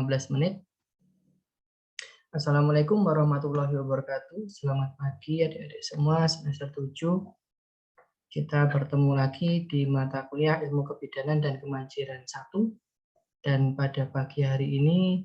15 menit. Assalamualaikum warahmatullahi wabarakatuh. Selamat pagi adik-adik semua semester 7. Kita bertemu lagi di mata kuliah Ilmu Kebidanan dan Kemanjiran 1. Dan pada pagi hari ini,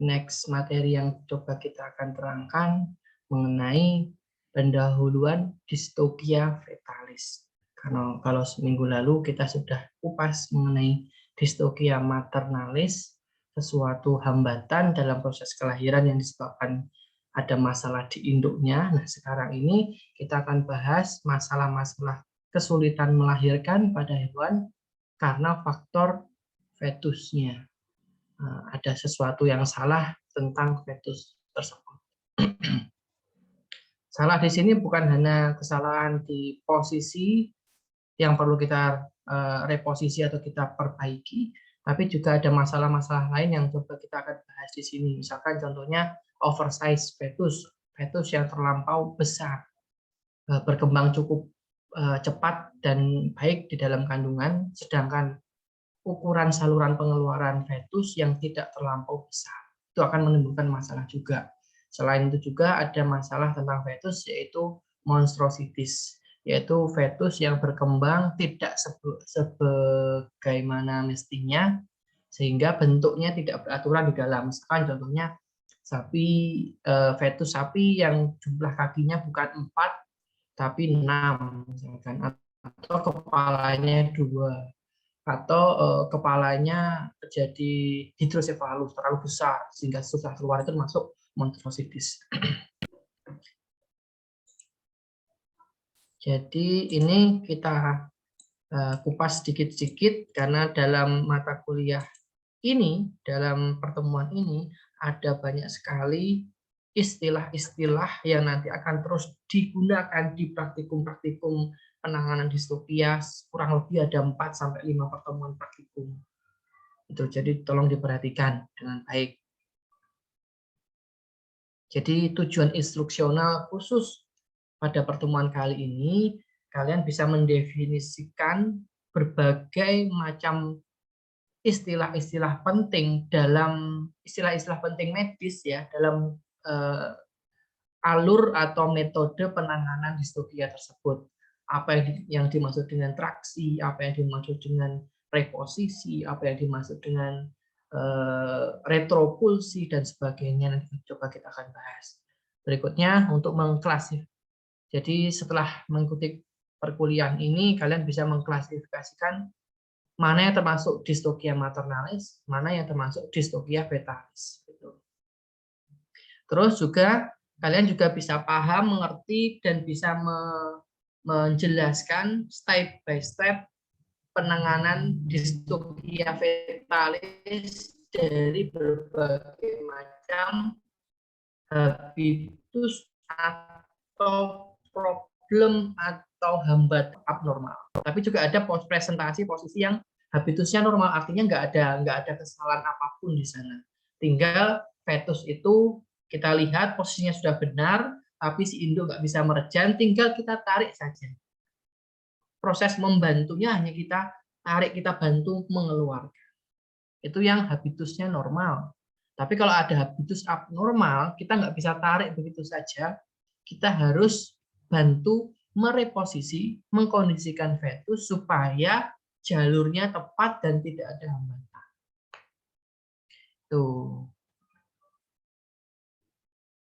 next materi yang coba kita akan terangkan mengenai pendahuluan distokia fetalis. Karena kalau seminggu lalu kita sudah kupas mengenai distokia maternalis, sesuatu hambatan dalam proses kelahiran yang disebabkan ada masalah di induknya. Nah, sekarang ini kita akan bahas masalah-masalah kesulitan melahirkan pada hewan karena faktor fetusnya. Ada sesuatu yang salah tentang fetus tersebut. Salah di sini bukan hanya kesalahan di posisi yang perlu kita reposisi atau kita perbaiki, tapi juga ada masalah-masalah lain yang coba kita akan bahas di sini. Misalkan contohnya oversize fetus, fetus yang terlampau besar, berkembang cukup cepat dan baik di dalam kandungan, sedangkan ukuran saluran pengeluaran fetus yang tidak terlampau besar. Itu akan menimbulkan masalah juga. Selain itu juga ada masalah tentang fetus, yaitu monstrositis, yaitu fetus yang berkembang tidak sebagaimana mestinya, sehingga bentuknya tidak beraturan di dalam. Misalkan contohnya sapi, fetus sapi yang jumlah kakinya bukan 4 tapi 6, misalkan, atau kepalanya 2, atau kepalanya jadi hidrosefalus, terlalu besar sehingga susah keluar, itu masuk monstrositis. Jadi ini kita kupas sedikit-sedikit karena dalam mata kuliah ini, dalam pertemuan ini ada banyak sekali istilah-istilah yang nanti akan terus digunakan di praktikum-praktikum penanganan distokia. Kurang lebih ada 4-5 pertemuan praktikum. Itu jadi tolong diperhatikan dengan baik. Jadi tujuan instruksional khusus pada pertemuan kali ini, kalian bisa mendefinisikan berbagai macam istilah-istilah penting dalam istilah-istilah penting medis ya, dalam alur atau metode penanganan distokia tersebut. Apa yang dimaksud dengan traksi, apa yang dimaksud dengan reposisi, apa yang dimaksud dengan retropulsi dan sebagainya, nanti coba kita akan bahas. Berikutnya untuk mengklasifikasi. Jadi setelah mengikuti perkuliahan ini, kalian bisa mengklasifikasikan mana yang termasuk distokia maternalis, mana yang termasuk distokia fetalis. Terus juga kalian juga bisa paham, mengerti, dan bisa menjelaskan step by step penanganan distokia fetalis dari berbagai macam habitus atau problem atau hambat abnormal. Tapi juga ada presentasi posisi yang habitusnya normal, artinya nggak ada kesalahan apapun di sana. Tinggal fetus itu kita lihat posisinya sudah benar, tapi si induk nggak bisa merejan, tinggal kita tarik saja. Proses membantunya hanya kita tarik, kita bantu mengeluarkan. Itu yang habitusnya normal. Tapi kalau ada habitus abnormal, kita nggak bisa tarik begitu saja. Kita harus bantu mereposisi, mengkondisikan fetus supaya jalurnya tepat dan tidak ada hambatan. Tuh.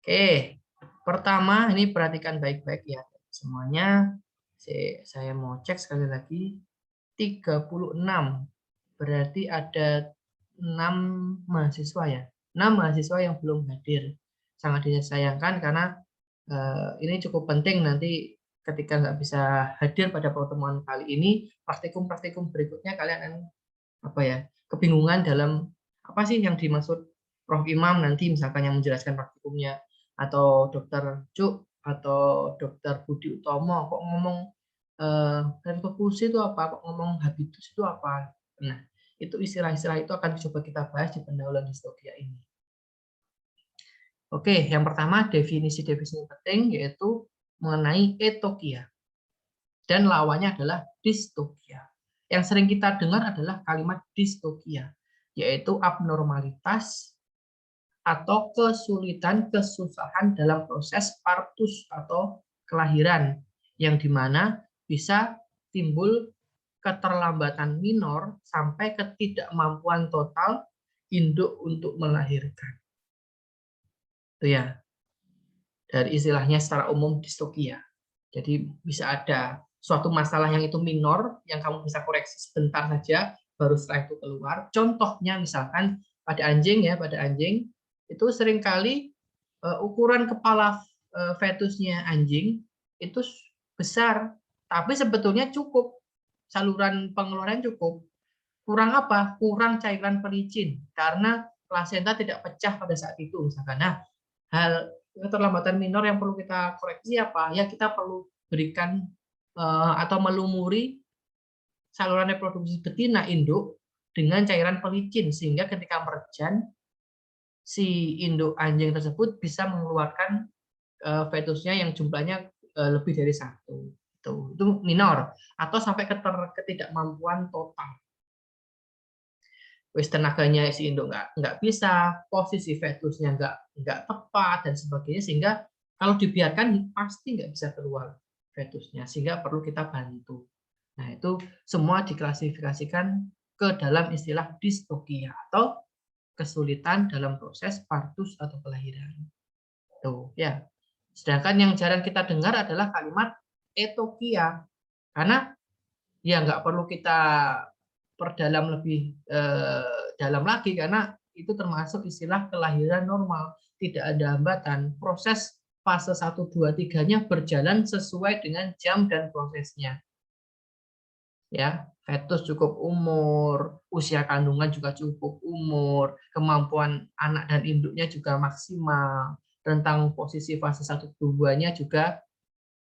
Oke, pertama ini perhatikan baik-baik ya semuanya. Saya mau cek sekali lagi. 36. Berarti ada 6 mahasiswa ya. 6 mahasiswa yang belum hadir. Sangat disayangkan karena ini cukup penting nanti ketika nggak bisa hadir pada pertemuan kali ini, praktikum-praktikum berikutnya kalian kebingungan dalam apa sih yang dimaksud Prof. Imam nanti misalkan yang menjelaskan praktikumnya, atau Dokter Cuk atau Dokter Budi Utomo kok ngomong retropulsi itu apa, kok ngomong habitus itu apa. Nah, itu istilah-istilah itu akan coba kita bahas di pendahuluan distokia ini. Oke, yang pertama definisi-definisi penting yaitu mengenai etokia. Dan lawannya adalah distokia. Yang sering kita dengar adalah kalimat distokia. yaitu abnormalitas atau kesulitan, kesusahan dalam proses partus atau kelahiran, yang dimana bisa timbul keterlambatan minor sampai ketidakmampuan total induk untuk melahirkan. Itu ya, dari istilahnya secara umum distokia. Jadi bisa ada suatu masalah yang itu minor, yang kamu bisa koreksi sebentar saja, baru setelah itu keluar. Contohnya misalkan pada anjing ya, pada anjing itu seringkali ukuran kepala fetusnya anjing itu besar, tapi sebetulnya cukup, saluran pengeluaran cukup. Kurang apa? Kurang cairan pelicin, karena plasenta tidak pecah pada saat itu misalkan. Nah, hal keterlambatan minor yang perlu kita koreksi apa? Ya kita perlu berikan atau melumuri saluran reproduksi betina induk dengan cairan pelicin, sehingga ketika merejan si induk anjing tersebut bisa mengeluarkan fetusnya yang jumlahnya lebih dari satu. Itu minor, atau sampai ketidakmampuan total. Wis tenaganya si induk nggak bisa, posisi fetusnya nggak tepat dan sebagainya, sehingga kalau dibiarkan pasti nggak bisa keluar fetusnya, sehingga perlu kita bantu. Nah, itu semua diklasifikasikan ke dalam istilah distokia atau kesulitan dalam proses partus atau kelahiran. Tuh ya. Sedangkan yang jarang kita dengar adalah kalimat etokia, karena ya nggak perlu kita perdalam lebih dalam lagi, karena itu termasuk istilah kelahiran normal, tidak ada hambatan, proses fase 1, 2, 3-nya berjalan sesuai dengan jam dan prosesnya. Ya, fetus cukup umur, usia kandungan juga cukup umur, kemampuan anak dan induknya juga maksimal, rentang posisi fase 1, 2-nya juga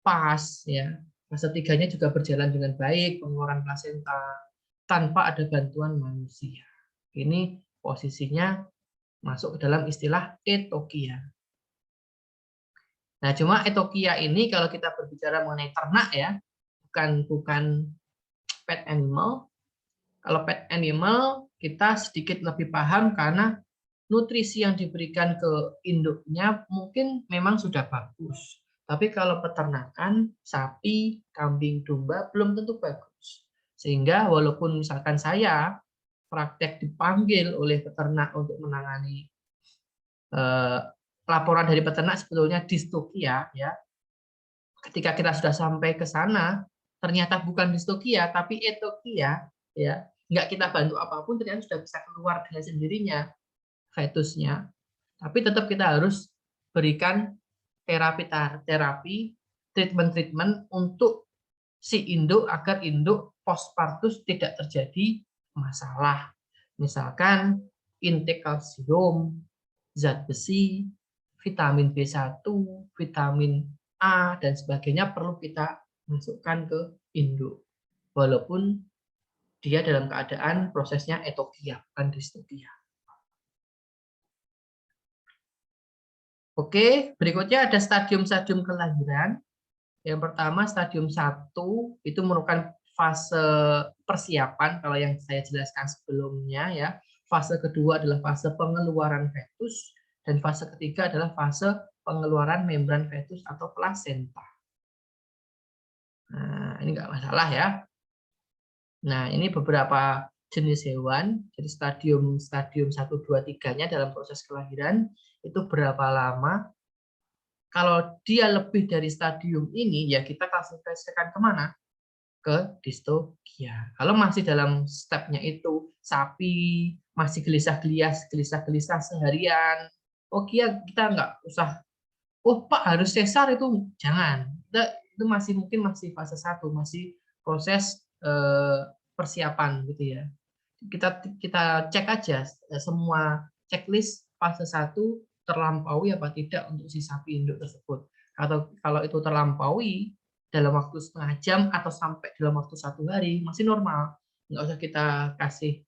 pas ya. Fase 3-nya juga berjalan dengan baik, pengeluaran plasenta tanpa ada bantuan manusia. Ini posisinya masuk ke dalam istilah etokia. Nah, cuma etokia ini kalau kita berbicara mengenai ternak ya, bukan pet animal. Kalau pet animal kita sedikit lebih paham karena nutrisi yang diberikan ke induknya mungkin memang sudah bagus. Tapi kalau peternakan, sapi, kambing, domba belum tentu bagus. Sehingga walaupun misalkan saya praktek dipanggil oleh peternak untuk menangani laporan dari peternak sebetulnya distokia ya. Ketika kita sudah sampai ke sana, ternyata bukan distokia tapi etokia ya. Nggak kita bantu apapun ternyata sudah bisa keluar dengan sendirinya fetusnya. Tapi tetap kita harus berikan terapi, treatment untuk si induk agar induk postpartus tidak terjadi masalah. Misalkan intake kalsium, zat besi, vitamin B1, vitamin A, dan sebagainya perlu kita masukkan ke induk. Walaupun dia dalam keadaan prosesnya etokia, bukan distokia. Oke, berikutnya ada stadium-stadium kelahiran. Yang pertama stadium 1 itu merupakan fase persiapan kalau yang saya jelaskan sebelumnya ya. Fase kedua adalah fase pengeluaran fetus dan fase ketiga adalah fase pengeluaran membran fetus atau plasenta. Nah, ini enggak masalah ya. Nah, ini beberapa jenis hewan. Jadi stadium 1, 2, 3-nya dalam proses kelahiran itu berapa lama. Kalau dia lebih dari stadium ini, ya kita klasifikasikan kemana? Ke distokia. Kalau masih dalam stepnya itu, sapi masih gelisah-gelisah seharian, oh iya kita nggak usah, oh Pak harus sesar itu, jangan. Itu masih mungkin masih fase 1, masih proses persiapan gitu ya. Kita cek aja semua checklist fase 1 terlampaui apa tidak untuk si sapi induk tersebut. Atau kalau itu terlampaui dalam waktu setengah jam atau sampai dalam waktu 1 hari masih normal, nggak usah kita kasih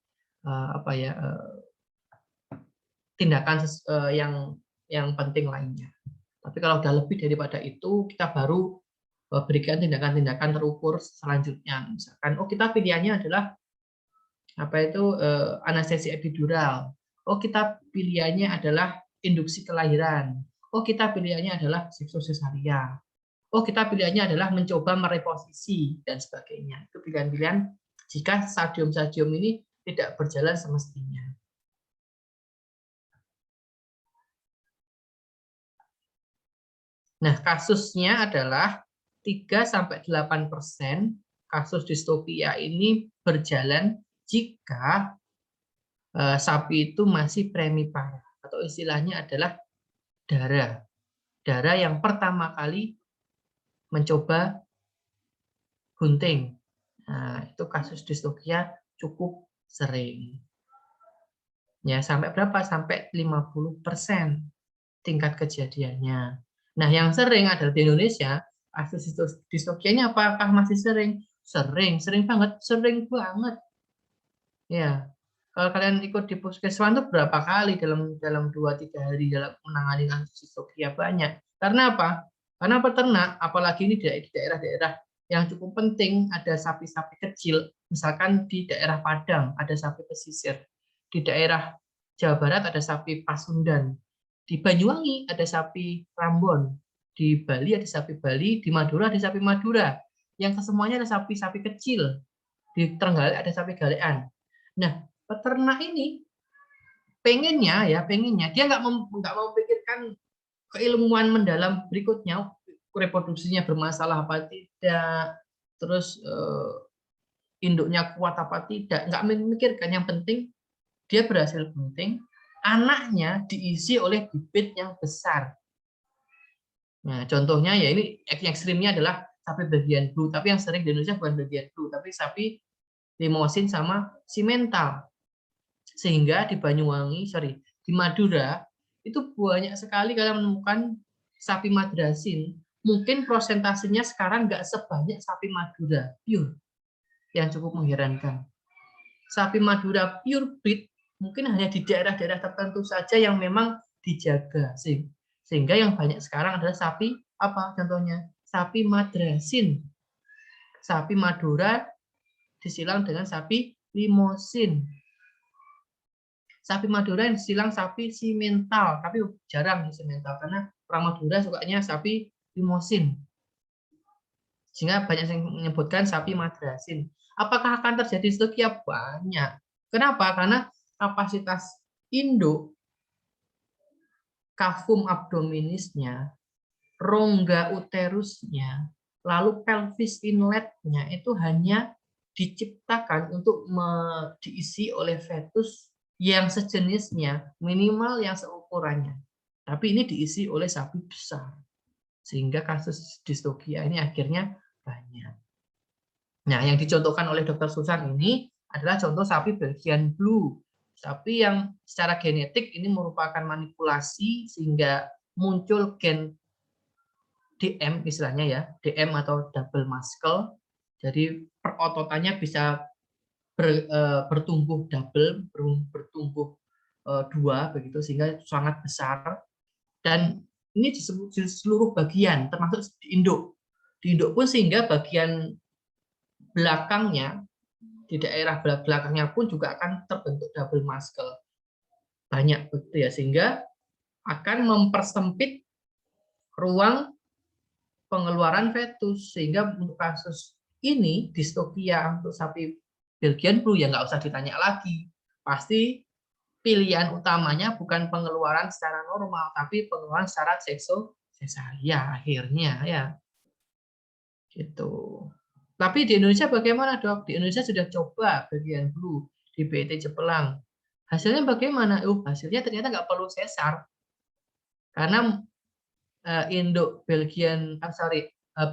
tindakan yang penting lainnya. Tapi kalau udah lebih daripada itu, kita baru berikan tindakan-tindakan terukur selanjutnya. Misalkan, oh kita pilihannya adalah apa itu anestesi epidural. Oh, kita pilihannya adalah induksi kelahiran. Oh, kita pilihannya adalah seksosesaria. Oh, kita pilihannya adalah mencoba mereposisi dan sebagainya. Itu pilihan-pilihan jika stadium-stadium ini tidak berjalan semestinya. Nah, kasusnya adalah 3-8% kasus distopia ini berjalan jika sapi itu masih premipara atau istilahnya adalah darah yang pertama kali mencoba gunting. Nah, itu kasus distopia cukup sering. Ya, sampai berapa? Sampai 50% tingkat kejadiannya. Nah, yang sering adalah di Indonesia, kasus distopianya apakah masih sering? Sering banget, sering banget. Ya, kalau kalian ikut di puskesmas itu berapa kali dalam 2-3 hari dalam menangani kasus distopia banyak. Karena apa? Karena peternak, apalagi ini di daerah-daerah yang cukup penting, ada sapi-sapi kecil, misalkan di daerah Padang ada sapi pesisir, di daerah Jawa Barat ada sapi Pasundan, di Banyuwangi ada sapi Rambon, di Bali ada sapi Bali, di Madura ada sapi Madura, yang kesemuanya ada sapi-sapi kecil, di Trenggalek ada sapi galean. Nah, peternak ini pengennya dia nggak memikirkan keilmuan mendalam berikutnya, reproduksinya bermasalah apa tidak, terus induknya kuat apa tidak, nggak memikirkan. Yang penting dia berhasil gunting, anaknya diisi oleh bibit yang besar. Nah, contohnya ya ini ekstrimnya adalah sapi Belgian Blue, tapi yang sering di Indonesia bukan Belgian Blue, tapi sapi Limousin sama Simmental. Sehingga di Banyuwangi, di Madura, itu banyak sekali kalian menemukan sapi madrasin. Mungkin prosentasenya sekarang nggak sebanyak sapi Madura pure, yang cukup mengherankan. Sapi Madura pure breed mungkin hanya di daerah-daerah tertentu saja yang memang dijaga. Sehingga yang banyak sekarang adalah sapi apa contohnya? Sapi madrasin. Sapi Madura disilang dengan sapi Limousin. Sapi Madura yang disilang sapi Simmental, tapi jarang Simmental karena orang Madura sukanya sapi Limousin. Sehingga banyak yang menyebutkan sapi madrasin. Apakah akan terjadi stokia? Banyak. Kenapa? Karena kapasitas induk, kafum abdominisnya, rongga uterusnya, lalu pelvis inletnya itu hanya diciptakan untuk diisi oleh fetus yang sejenisnya, minimal yang seukurannya. Tapi ini diisi oleh sapi besar. Sehingga kasus distokia ini akhirnya banyak. Nah, yang dicontohkan oleh Dr. Susan ini adalah contoh sapi Belgian Blue. Sapi yang secara genetik ini merupakan manipulasi sehingga muncul gen DM istilahnya ya, DM atau double muscle. Jadi perototannya bisa bertumbuh double, bertumbuh dua begitu sehingga sangat besar. Dan ini di seluruh bagian termasuk di induk. Di induk pun sehingga bagian belakangnya di daerah belakangnya pun juga akan terbentuk double muscle. Banyak begitu ya sehingga akan mempersempit ruang pengeluaran fetus sehingga untuk kasus ini distokia untuk sapi Belgian Blue ya nggak usah ditanya lagi, pasti pilihan utamanya bukan pengeluaran secara normal tapi pengeluaran secara seksosesaria akhirnya ya gitu. Tapi di Indonesia bagaimana dok? Di Indonesia sudah coba Belgian Blue di BET Cepelang, hasilnya bagaimana? Hasilnya ternyata nggak perlu sesar karena induk Belgian,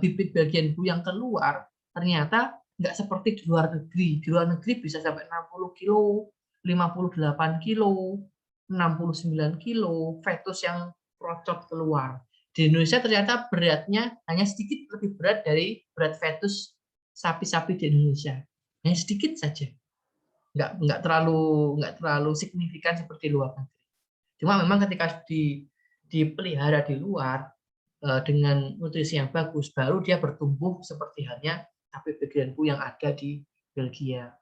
bibit Belgian Blue yang keluar ternyata nggak seperti di luar negeri. Di luar negeri bisa sampai 60 kilo, 58 kilo, 69 kilo fetus yang procot keluar. Di Indonesia ternyata beratnya hanya sedikit lebih berat dari berat fetus sapi-sapi di Indonesia. Hanya sedikit saja. Nggak terlalu signifikan seperti luar negeri. Cuma memang ketika dipelihara di luar dengan nutrisi yang bagus, baru dia bertumbuh seperti halnya sapi Belgian Blue yang ada di Belgia.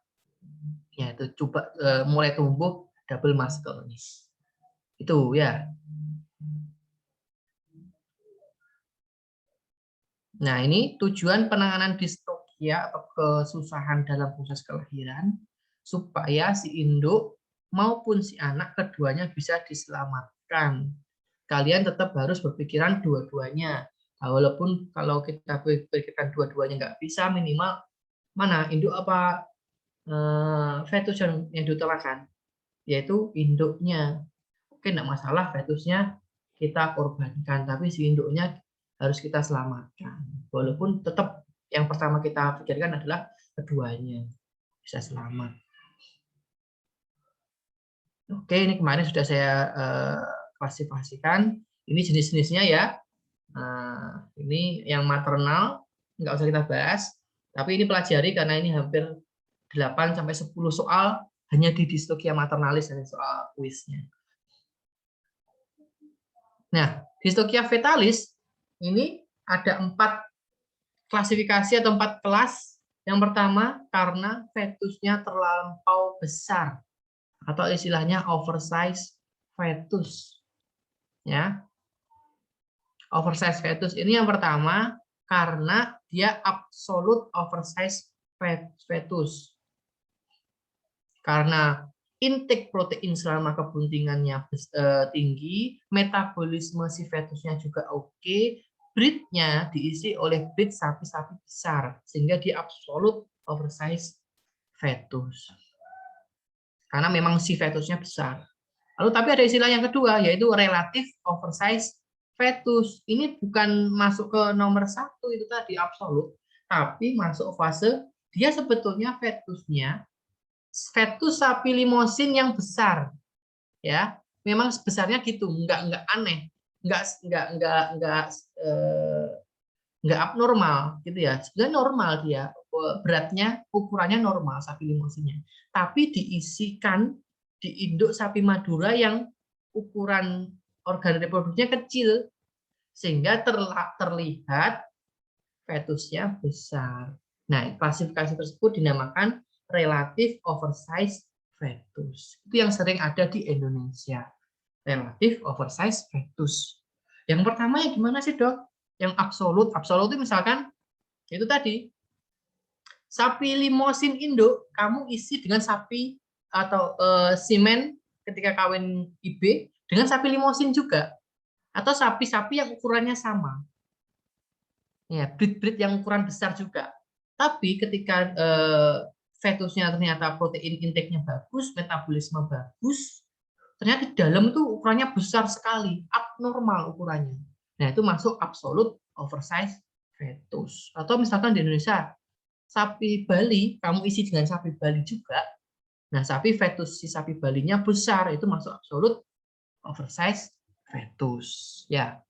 Ya, itu coba mulai tumbuh double muscle nih. Itu ya. Nah, ini tujuan penanganan distokia atau kesusahan dalam proses kelahiran supaya si induk maupun si anak keduanya bisa diselamatkan. Kalian tetap harus berpikiran dua-duanya. Nah, walaupun kalau kita berpikiran dua-duanya nggak bisa, minimal mana induk apa fetus yang diutamakan, yaitu induknya. Oke, enggak masalah fetusnya kita korbankan, tapi si induknya harus kita selamatkan. Walaupun tetap yang pertama kita pikirkan adalah keduanya bisa selamat. Oke, ini kemarin sudah saya klasifikasikan. Ini jenis-jenisnya ya. Nah, ini yang maternal, nggak usah kita bahas. Tapi ini pelajari karena ini hampir 8-10 soal hanya di distokia maternalis dari soal kuisnya. Nah, distokia fetalis ini ada 4 klasifikasi atau 4 kelas. Yang pertama, karena fetusnya terlampau besar atau istilahnya oversize fetus. Ya. Oversize fetus ini yang pertama karena dia absolute oversize fetus. Karena intake protein selama kebuntingannya tinggi, metabolisme si fetusnya juga oke, breednya diisi oleh breed sapi-sapi besar, sehingga dia absolute oversize fetus. Karena memang si fetusnya besar. Lalu tapi ada istilah yang kedua, yaitu relative oversize fetus. Ini bukan masuk ke nomor 1 itu tadi absolut, tapi masuk fase dia sebetulnya fetusnya fetus sapi limosin yang besar, ya, memang besarnya gitu, nggak aneh, nggak abnormal gitu ya, sebenarnya normal dia, beratnya ukurannya normal sapi limosinnya, tapi diisikan di induk sapi Madura yang ukuran organ reproduksinya kecil sehingga terlihat fetusnya besar. Nah, klasifikasi tersebut dinamakan relative oversize fetus. Itu yang sering ada di Indonesia. Relative oversize fetus. Yang pertama yang gimana sih, Dok? Yang absolut. Absolut itu misalkan itu tadi sapi limosin induk kamu isi dengan sapi atau simen ketika kawin IB dengan sapi limosin juga, atau sapi-sapi yang ukurannya sama. Ya, breed yang ukuran besar juga. Tapi ketika fetusnya ternyata protein intake-nya bagus, metabolisme bagus, ternyata di dalam itu ukurannya besar sekali, abnormal ukurannya. Nah, itu masuk absolute oversize fetus. Atau misalkan di Indonesia, sapi Bali, kamu isi dengan sapi Bali juga. Nah, sapi fetus si sapi Balinya besar, itu masuk absolute oversize fetus. Ya.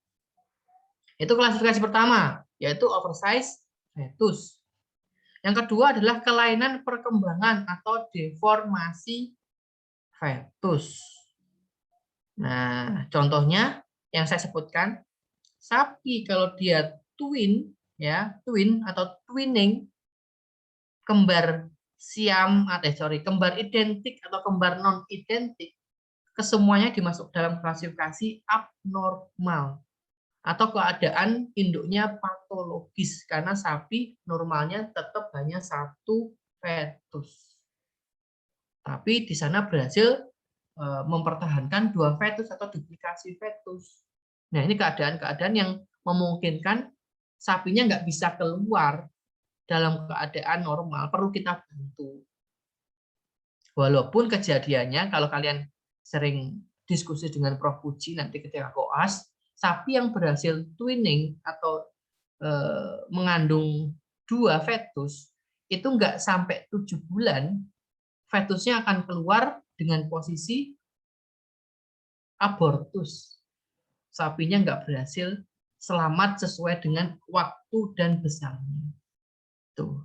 Itu klasifikasi pertama, yaitu oversize fetus. Yang kedua adalah kelainan perkembangan atau deformasi fetus. Nah, contohnya yang saya sebutkan, sapi kalau dia twin, ya, twin atau twinning, kembar siam, kembar identik atau kembar non identik, kesemuanya dimasuk dalam klasifikasi abnormal atau keadaan induknya patologis karena sapi normalnya tetap hanya 1 fetus. Tapi di sana berhasil mempertahankan 2 fetus atau duplikasi fetus. Nah, ini keadaan-keadaan yang memungkinkan sapinya nggak bisa keluar dalam keadaan normal, perlu kita bantu. Walaupun kejadiannya kalau kalian sering diskusi dengan Prof. Puji nanti ketika koas, sapi yang berhasil twinning atau mengandung 2 fetus itu nggak sampai 7 bulan fetusnya akan keluar dengan posisi abortus. Sapinya nggak berhasil selamat sesuai dengan waktu dan besarnya. Tuh.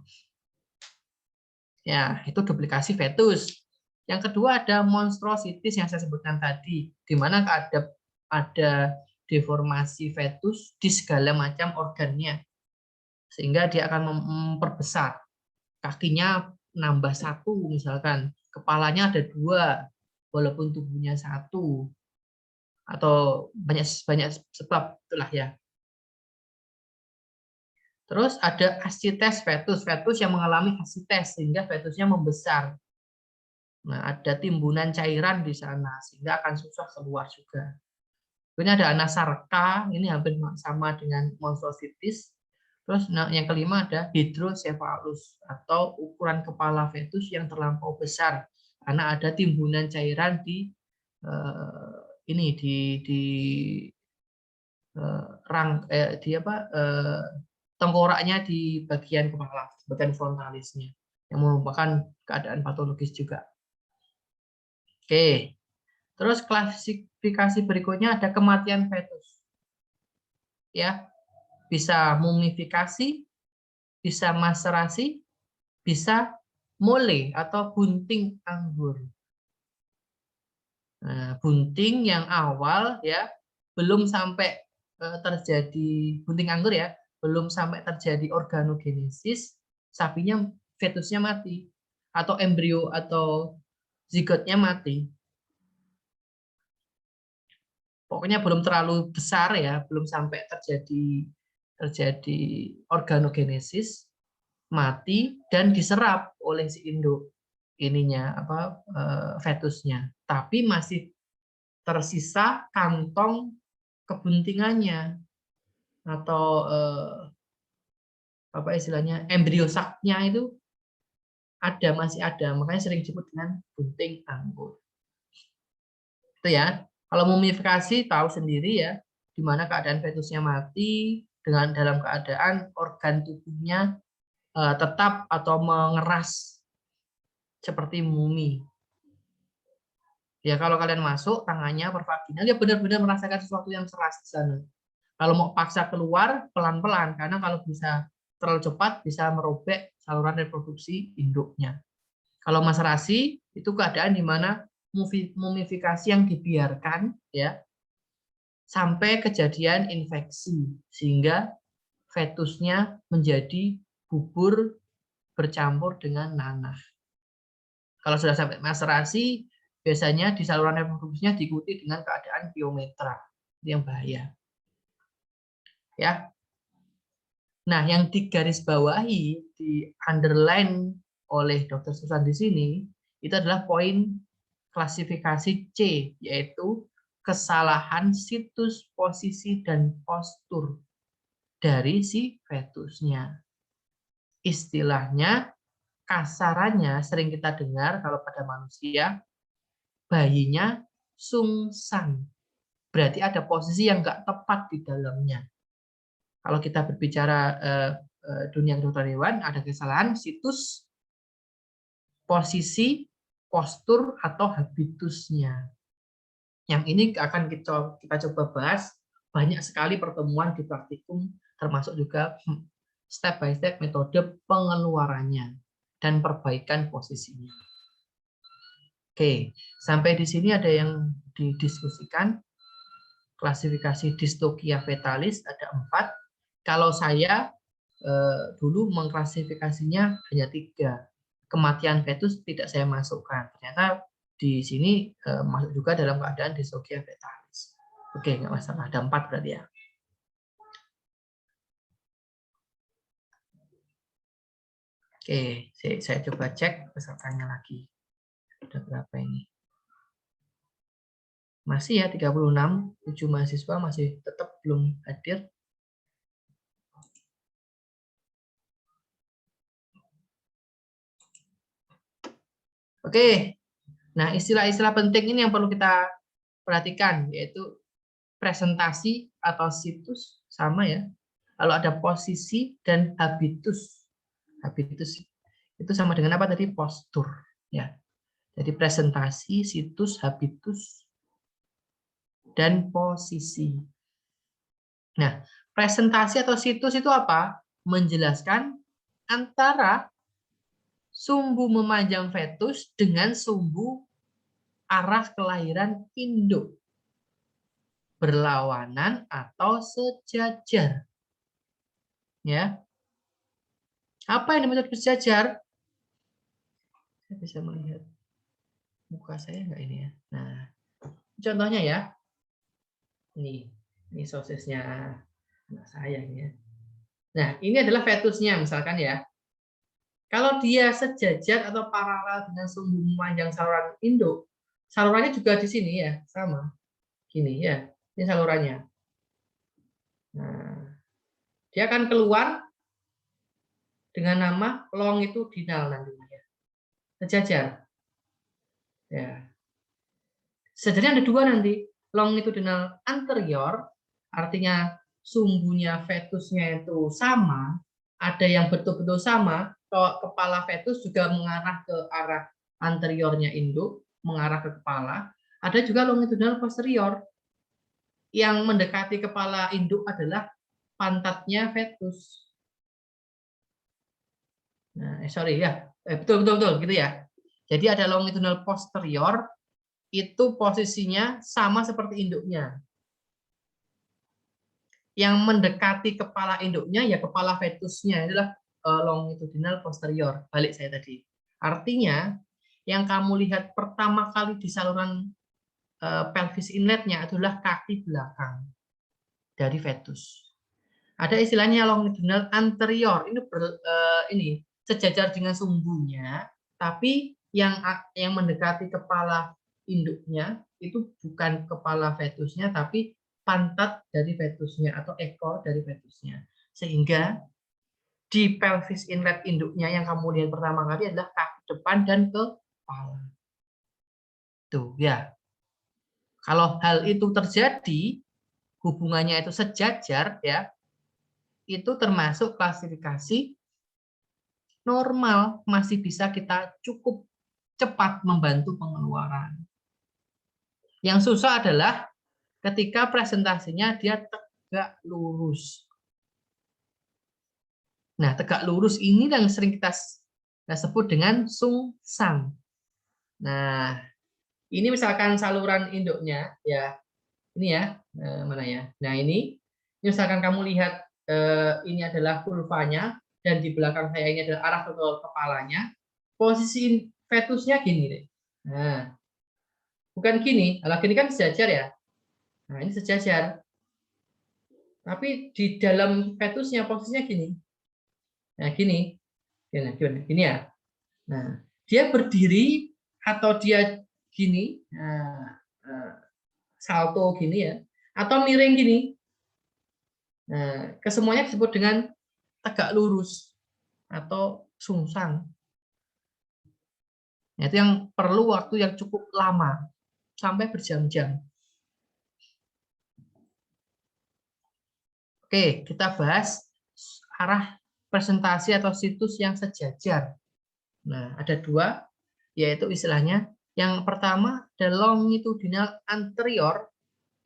Ya, itu duplikasi fetus. Yang kedua ada monstrositis yang saya sebutkan tadi, di mana ada deformasi fetus di segala macam organnya, sehingga dia akan memperbesar. Kakinya nambah satu misalkan, kepalanya ada 2, walaupun tubuhnya 1, atau banyak sebab itulah ya. Terus ada ascites fetus, fetus yang mengalami ascites sehingga fetusnya membesar. Nah, ada timbunan cairan di sana sehingga akan susah keluar juga. Ini ada anasarka, ini hampir sama dengan monstrositis. Terus yang kelima ada hidrocephalus atau ukuran kepala fetus yang terlampau besar karena ada timbunan cairan di ini di tengkoraknya di bagian kepala, bagian frontalisnya, yang merupakan keadaan patologis juga. Oke, terus klasifikasi berikutnya ada kematian fetus, ya, bisa mumifikasi, bisa maserasi, bisa mole atau bunting anggur. Nah, bunting yang awal ya belum sampai terjadi bunting anggur ya, belum sampai terjadi organogenesis, sapinya fetusnya mati atau embrio atau zigotnya mati. Pokoknya belum terlalu besar ya, belum sampai terjadi organogenesis, mati dan diserap oleh si induk ininya fetusnya, tapi masih tersisa kantong kebuntingannya atau apa istilahnya embrio saknya itu masih ada, makanya sering disebut dengan bunting anggur. Itu ya. Kalau mumifikasi tahu sendiri ya, di mana keadaan fetusnya mati dengan dalam keadaan organ tubuhnya tetap atau mengeras seperti mumi. Ya kalau kalian masuk tangannya per vaginal ya benar-benar merasakan sesuatu yang keras di sana. Kalau mau paksa keluar pelan-pelan karena kalau bisa terlalu cepat bisa merobek saluran reproduksi induknya. Kalau maserasi itu keadaan di mana mumifikasi yang dibiarkan ya sampai kejadian infeksi sehingga fetusnya menjadi bubur bercampur dengan nanah. Kalau sudah sampai maserasi, biasanya di saluran reproduksinya diikuti dengan keadaan piometra, yang bahaya. Ya. Nah, yang digarisbawahi, di underline oleh Dr. Susan di sini, itu adalah poin klasifikasi C, yaitu kesalahan situs, posisi, dan postur dari si fetusnya. Istilahnya, kasarannya sering kita dengar kalau pada manusia, bayinya sungsang. Berarti ada posisi yang nggak tepat di dalamnya. Kalau kita berbicara dunia kedokteran hewan, ada kesalahan situs, posisi, postur, atau habitusnya. Yang ini akan kita coba bahas banyak sekali pertemuan di praktikum, termasuk juga step by step metode pengeluarannya dan perbaikan posisinya. Oke, sampai di sini ada yang didiskusikan. Klasifikasi distokia fetalis ada 4. Kalau saya dulu mengklasifikasinya hanya 3. Kematian fetus tidak saya masukkan. Ternyata di sini masuk juga dalam keadaan distokia fetalis. Oke, nggak masalah. Ada 4 berarti ya. Oke, saya coba cek pesertanya lagi. Ada berapa ini? Masih ya 36, 7 mahasiswa masih tetap belum hadir. Oke, nah istilah-istilah penting ini yang perlu kita perhatikan, yaitu presentasi atau situs, sama ya. Lalu ada posisi dan habitus. Habitus itu sama dengan apa tadi? Postur. Ya. Jadi presentasi, situs, habitus, dan posisi. Nah, presentasi atau situs itu apa? Menjelaskan antara sumbu memanjang fetus dengan sumbu arah kelahiran induk. Berlawanan atau sejajar. Ya. Apa yang dimaksud bersejajar? Saya bisa melihat muka saya nggak ini ya. Nah, contohnya ya. Ini sosisnya anak saya ini ya. Nah, ini adalah fetusnya misalkan ya. Kalau dia sejajar atau paralel dengan sumbu panjang saluran induk, salurannya juga di sini ya, sama. Gini ya, ini salurannya. Nah, dia akan keluar dengan nama longitudinal nantinya ya. Sejajar. Ya. Sejajarnya ada dua nanti. Longitudinal anterior, artinya sumbunya fetusnya itu sama, ada yang betul-betul sama, kepala fetus juga mengarah ke arah anteriornya induk, mengarah ke kepala. Ada juga longitudinal posterior, yang mendekati kepala induk adalah pantatnya fetus. Nah, sorry ya, betul gitu ya. Jadi ada longitudinal posterior, itu posisinya sama seperti induknya. Yang mendekati kepala induknya ya kepala fetusnya adalah longitudinal posterior. Balik saya tadi. Artinya yang kamu lihat pertama kali di saluran pelvis inletnya adalah kaki belakang dari fetus. Ada istilahnya longitudinal anterior. Ini sejajar dengan sumbunya, tapi yang mendekati kepala induknya itu bukan kepala fetusnya, tapi pantat dari fetusnya atau ekor dari fetusnya. Sehingga di pelvis inlet induknya yang kamu lihat pertama kali adalah kaki depan dan kepala. Tuh ya. Kalau hal itu terjadi, hubungannya itu sejajar ya, itu termasuk klasifikasi normal, masih bisa kita cukup cepat membantu pengeluaran. Yang susah adalah ketika presentasinya dia tegak lurus. Nah, tegak lurus ini yang sering kita sebut dengan sungsang. Nah, ini misalkan saluran induknya, ya, ini ya, mana ya? Nah, ini misalkan kamu lihat ini adalah kurvanya dan di belakang saya ini adalah arah ke kepalanya. Posisi fetusnya gini deh. Nah, bukan gini, kalau gini kan sejajar ya. Nah, ini sejajar. Tapi di dalam fetusnya posisinya gini. Nah, gini. Gini ya. Nah, dia berdiri atau dia gini, salto gini ya, atau miring gini. Nah, kesemuanya disebut dengan tegak lurus atau sungsang. Nah, itu yang perlu waktu yang cukup lama, sampai berjam-jam. Oke, kita bahas arah presentasi atau situs yang sejajar. Nah, ada dua, yaitu istilahnya yang pertama adalah longitudinal anterior,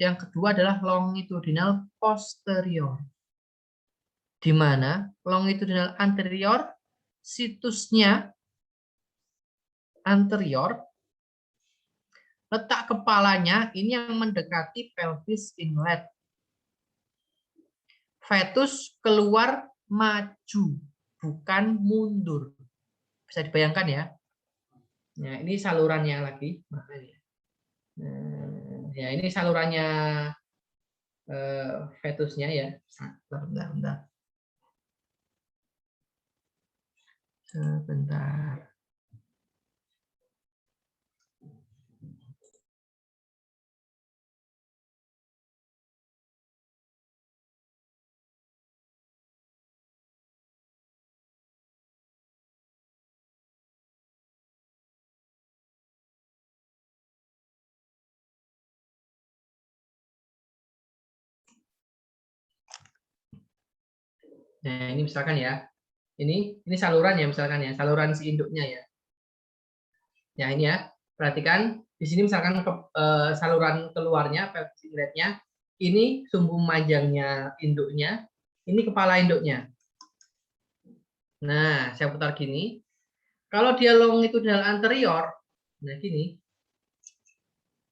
yang kedua adalah longitudinal posterior. Di mana longitudinal anterior situsnya anterior, letak kepalanya ini yang mendekati pelvis inlet. Fetus keluar maju, bukan mundur. Bisa dibayangkan ya. Nah, ini salurannya lagi. Ya, ini salurannya fetusnya ya. Bentar. Sebentar. Nah, ini misalkan ya. Ini saluran ya misalkan ya, saluran si induknya ya. Ya, ini ya. Perhatikan di sini misalkan saluran keluarnya pelvis inletnya, ini sumbu panjangnya induknya, ini kepala induknya. Nah, saya putar gini. Kalau dia longitudinal anterior, nah gini.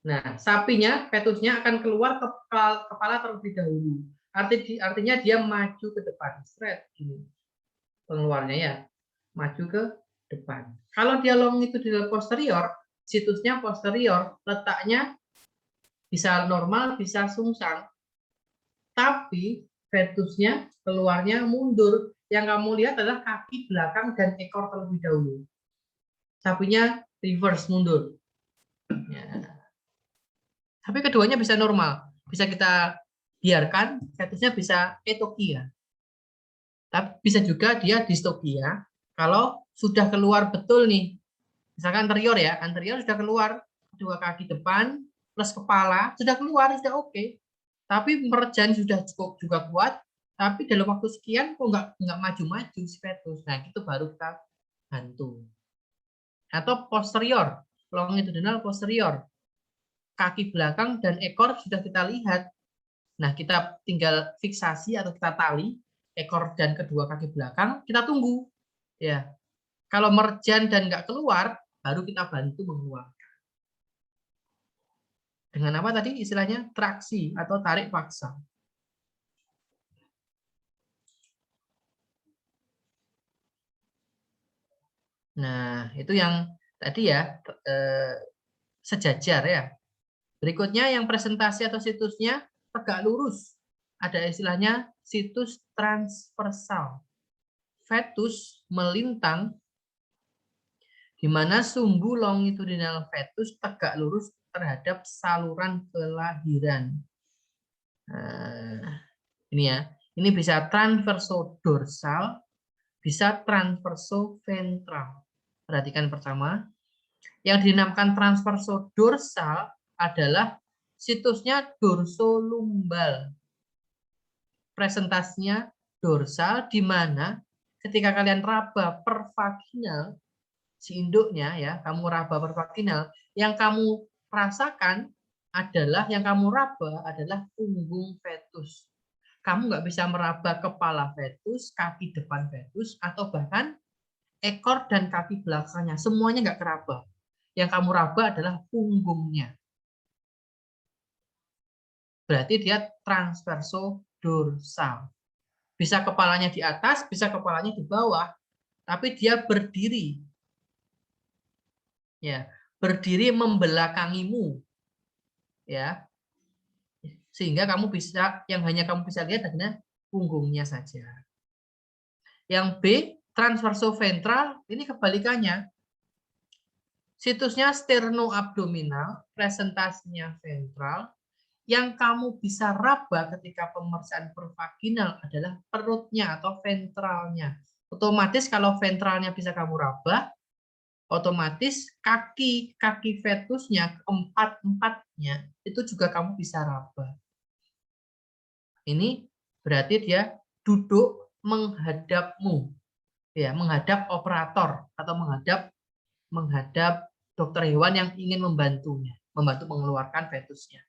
Nah, sapinya, fetusnya akan keluar kepala terlebih dahulu. Artinya dia maju ke depan, straight gini. Pengeluarnya ya, maju ke depan. Kalau dia longitudinal posterior, situsnya posterior, letaknya bisa normal, bisa sungsang. Tapi fetusnya keluarnya mundur. Yang kamu lihat adalah kaki belakang dan ekor terlebih dahulu. Sapinya reverse mundur. Ya. Tapi keduanya bisa normal. Bisa kita biarkan, fetusnya bisa etokia. Tapi bisa juga dia distokia kalau sudah keluar betul nih. Misalkan anterior ya, anterior sudah keluar, dua kaki depan plus kepala sudah keluar, sudah oke. Tapi merjan sudah cukup juga kuat, tapi dalam waktu sekian kok nggak maju-maju si fetus. Nah, itu baru kita bantu. Atau posterior, longitudinal posterior. Kaki belakang dan ekor sudah kita lihat. Nah, kita tinggal fiksasi atau kita tali ekor dan kedua kaki belakang, kita tunggu. Ya. Kalau merjan dan nggak keluar, baru kita bantu mengeluarkan. Dengan apa tadi istilahnya? Traksi atau tarik paksa. Nah, itu yang tadi ya, sejajar ya. Berikutnya yang presentasi atau situsnya tegak lurus. Ada istilahnya situs transversal. Fetus melintang di mana sumbu longitudinal fetus tegak lurus terhadap saluran kelahiran. Nah, ini ya. Ini bisa transverso dorsal, bisa transverso ventral. Perhatikan pertama. Yang dinamakan transverso dorsal adalah situsnya dorsolumbal. Presentasinya dorsal di mana ketika kalian raba pervaginal si induknya ya, kamu raba pervaginal, yang kamu rasakan adalah yang kamu raba adalah punggung fetus. Kamu nggak bisa meraba kepala fetus, kaki depan fetus, atau bahkan ekor dan kaki belakangnya. Semuanya nggak keraba. Yang kamu raba adalah punggungnya. Berarti dia transverso dorsal. Bisa kepalanya di atas, bisa kepalanya di bawah, tapi dia berdiri. Ya, berdiri membelakangimu. Ya. Sehingga kamu bisa yang hanya kamu bisa lihat adalah punggungnya saja. Yang B, transverso ventral, ini kebalikannya. Situsnya sternoabdominal, presentasinya ventral. Yang kamu bisa raba ketika pemeriksaan pervaginal adalah perutnya atau ventralnya. Otomatis kalau ventralnya bisa kamu raba, otomatis kaki fetusnya, keempat-empatnya, itu juga kamu bisa raba. Ini berarti dia duduk menghadapmu, ya, menghadap operator atau menghadap dokter hewan yang ingin membantu mengeluarkan fetusnya.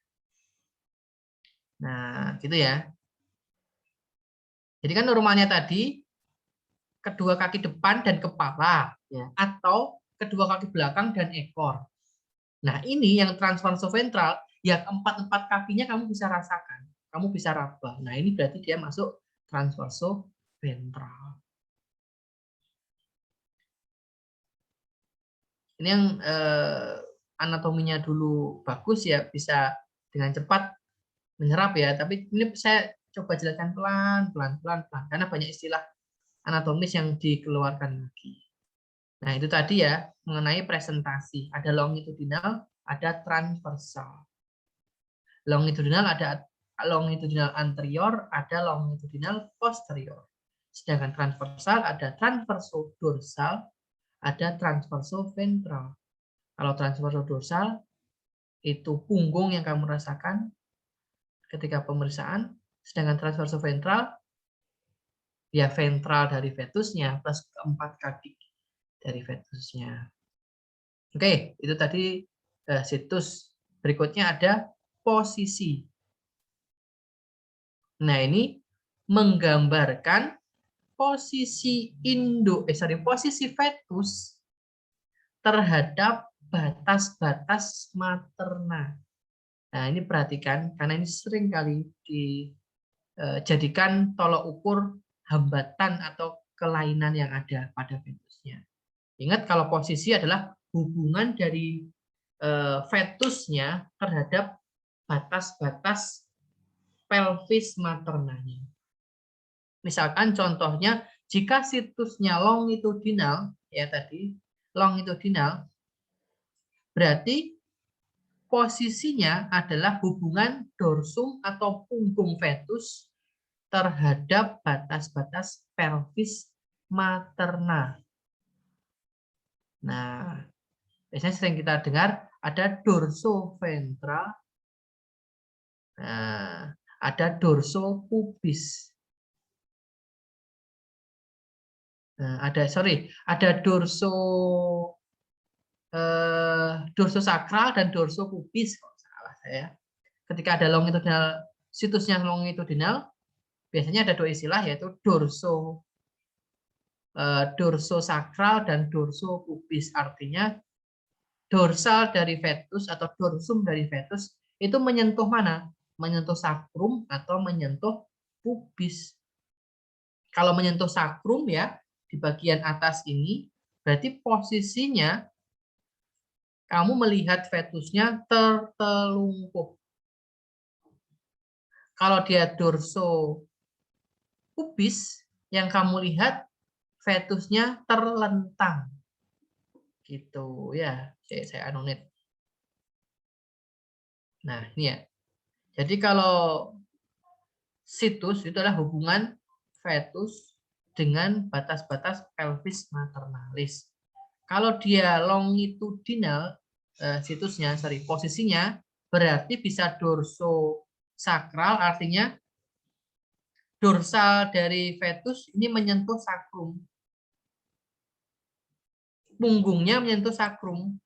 Nah, gitu ya. Jadi kan normalnya tadi kedua kaki depan dan kepala, ya, atau kedua kaki belakang dan ekor. Nah, ini yang transverso ventral, ya empat kakinya kamu bisa rasakan, kamu bisa raba. Nah, ini berarti dia masuk transverso ventral. Ini yang anatominya dulu bagus ya, bisa dengan cepat menyerap ya. Tapi ini saya coba jelaskan pelan, karena banyak istilah anatomis yang dikeluarkan lagi. Nah, itu tadi ya mengenai presentasi. Ada longitudinal, ada transversal. Longitudinal ada longitudinal anterior, ada longitudinal posterior. Sedangkan transversal ada transverso dorsal, ada transverso ventral. Kalau transverso dorsal itu punggung yang kamu rasakan ketika pemeriksaan, sedangkan transverso ventral ya ventral dari fetusnya plus keempat kaki dari fetusnya. Oke, itu tadi situs. Berikutnya ada posisi. Nah, ini menggambarkan posisi posisi fetus terhadap batas-batas materna. Nah, ini perhatikan karena ini sering kali dijadikan tolok ukur hambatan atau kelainan yang ada pada fetusnya. Ingat kalau posisi adalah hubungan dari fetusnya terhadap batas-batas pelvis maternanya. Misalkan contohnya jika situsnya longitudinal ya tadi longitudinal berarti posisinya adalah hubungan dorsum atau punggung fetus terhadap batas-batas pelvis materna. Nah, biasanya sering kita dengar ada dorsoventral, nah, ada dorsopubis. Nah, ada dorsosakral dan dorsopubis kalau salah saya. Ketika ada longitudinal, situsnya longitudinal, biasanya ada dua istilah yaitu dorsosakral dan dorsopubis. Artinya dorsal dari fetus atau dorsum dari fetus itu menyentuh mana? Menyentuh sakrum atau menyentuh pubis. Kalau menyentuh sakrum ya di bagian atas ini berarti posisinya kamu melihat fetusnya tertelungkup. Kalau dia dorsopubis yang kamu lihat fetusnya terlentang. Gitu ya. Saya anunit. Nah, ini ya. Jadi kalau situs itu adalah hubungan fetus dengan batas-batas pelvis maternalis. Kalau dia longitudinal situsnya, posisinya berarti bisa dorsosakral, artinya dorsal dari fetus ini menyentuh sakrum. Punggungnya menyentuh sakrum.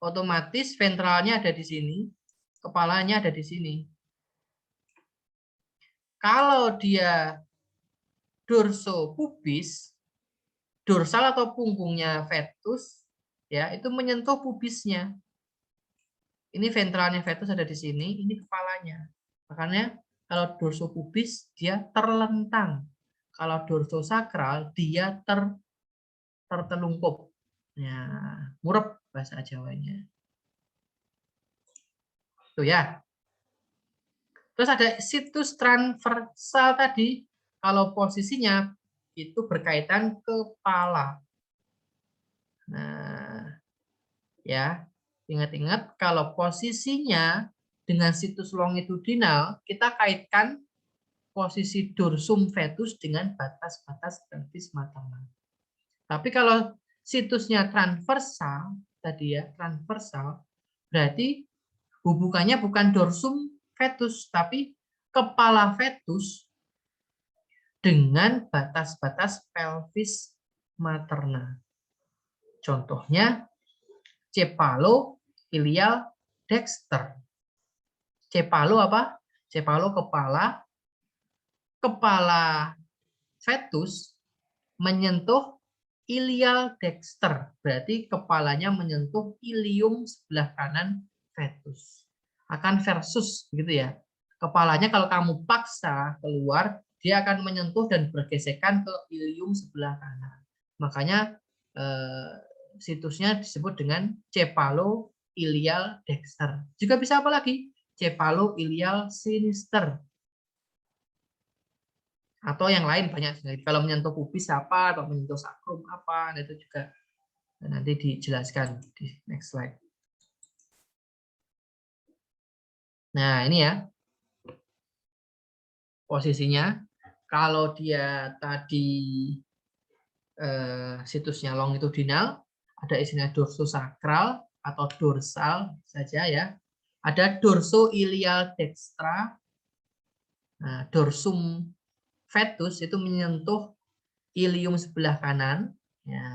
Otomatis ventralnya ada di sini, kepalanya ada di sini. Kalau dia dorsopubis, dorsal atau punggungnya fetus, ya itu menyentuh pubisnya. Ini ventralnya fetus ada di sini, ini kepalanya. Makanya kalau dorsopubis dia terlentang. Kalau dorsosakral dia tertelungkup. Ya, murep bahasa Jawanya. Tuh ya. Terus ada situs transversal tadi. Kalau posisinya itu berkaitan kepala. Nah, ya, ingat-ingat kalau posisinya dengan situs longitudinal, kita kaitkan posisi dorsum fetus dengan batas-batas pelvis maternal. Tapi kalau situsnya transversal, tadi ya, transversal, berarti hubungannya bukan dorsum fetus, tapi kepala fetus dengan batas-batas pelvis materna. Contohnya cepalo ilial dexter. Cepalo apa? Cepalo kepala. Kepala fetus menyentuh ilial dexter. Berarti kepalanya menyentuh ilium sebelah kanan fetus. Akan versus gitu ya. Kepalanya kalau kamu paksa keluar, dia akan menyentuh dan bergesekan ke ilium sebelah kanan. Makanya situsnya disebut dengan cepalo ilial dexter. Juga bisa apa lagi? Cepalo ilial sinister. Atau yang lain banyak. Kalau menyentuh pubis apa, atau menyentuh sakrum apa, itu juga nanti dijelaskan di next slide. Nah, ini ya posisinya. Kalau dia tadi situsnya longitudinal, ada istilah dorsosakral atau dorsal saja ya. Ada dorsoilial dextra. Nah, dorsum fetus itu menyentuh ilium sebelah kanan. Ya.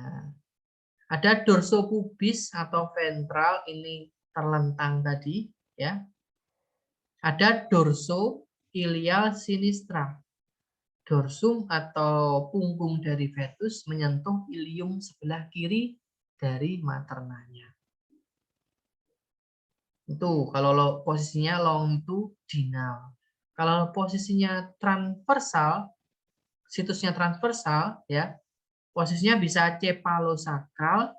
Ada dorsopubis atau ventral, ini terlentang tadi ya. Ada dorsoilial sinistra. Dorsum atau punggung dari fetus menyentuh ilium sebelah kiri dari maternanya. Itu kalau posisinya longitudinal. Kalau posisinya transversal, situsnya transversal ya, Posisinya bisa cephalosakral,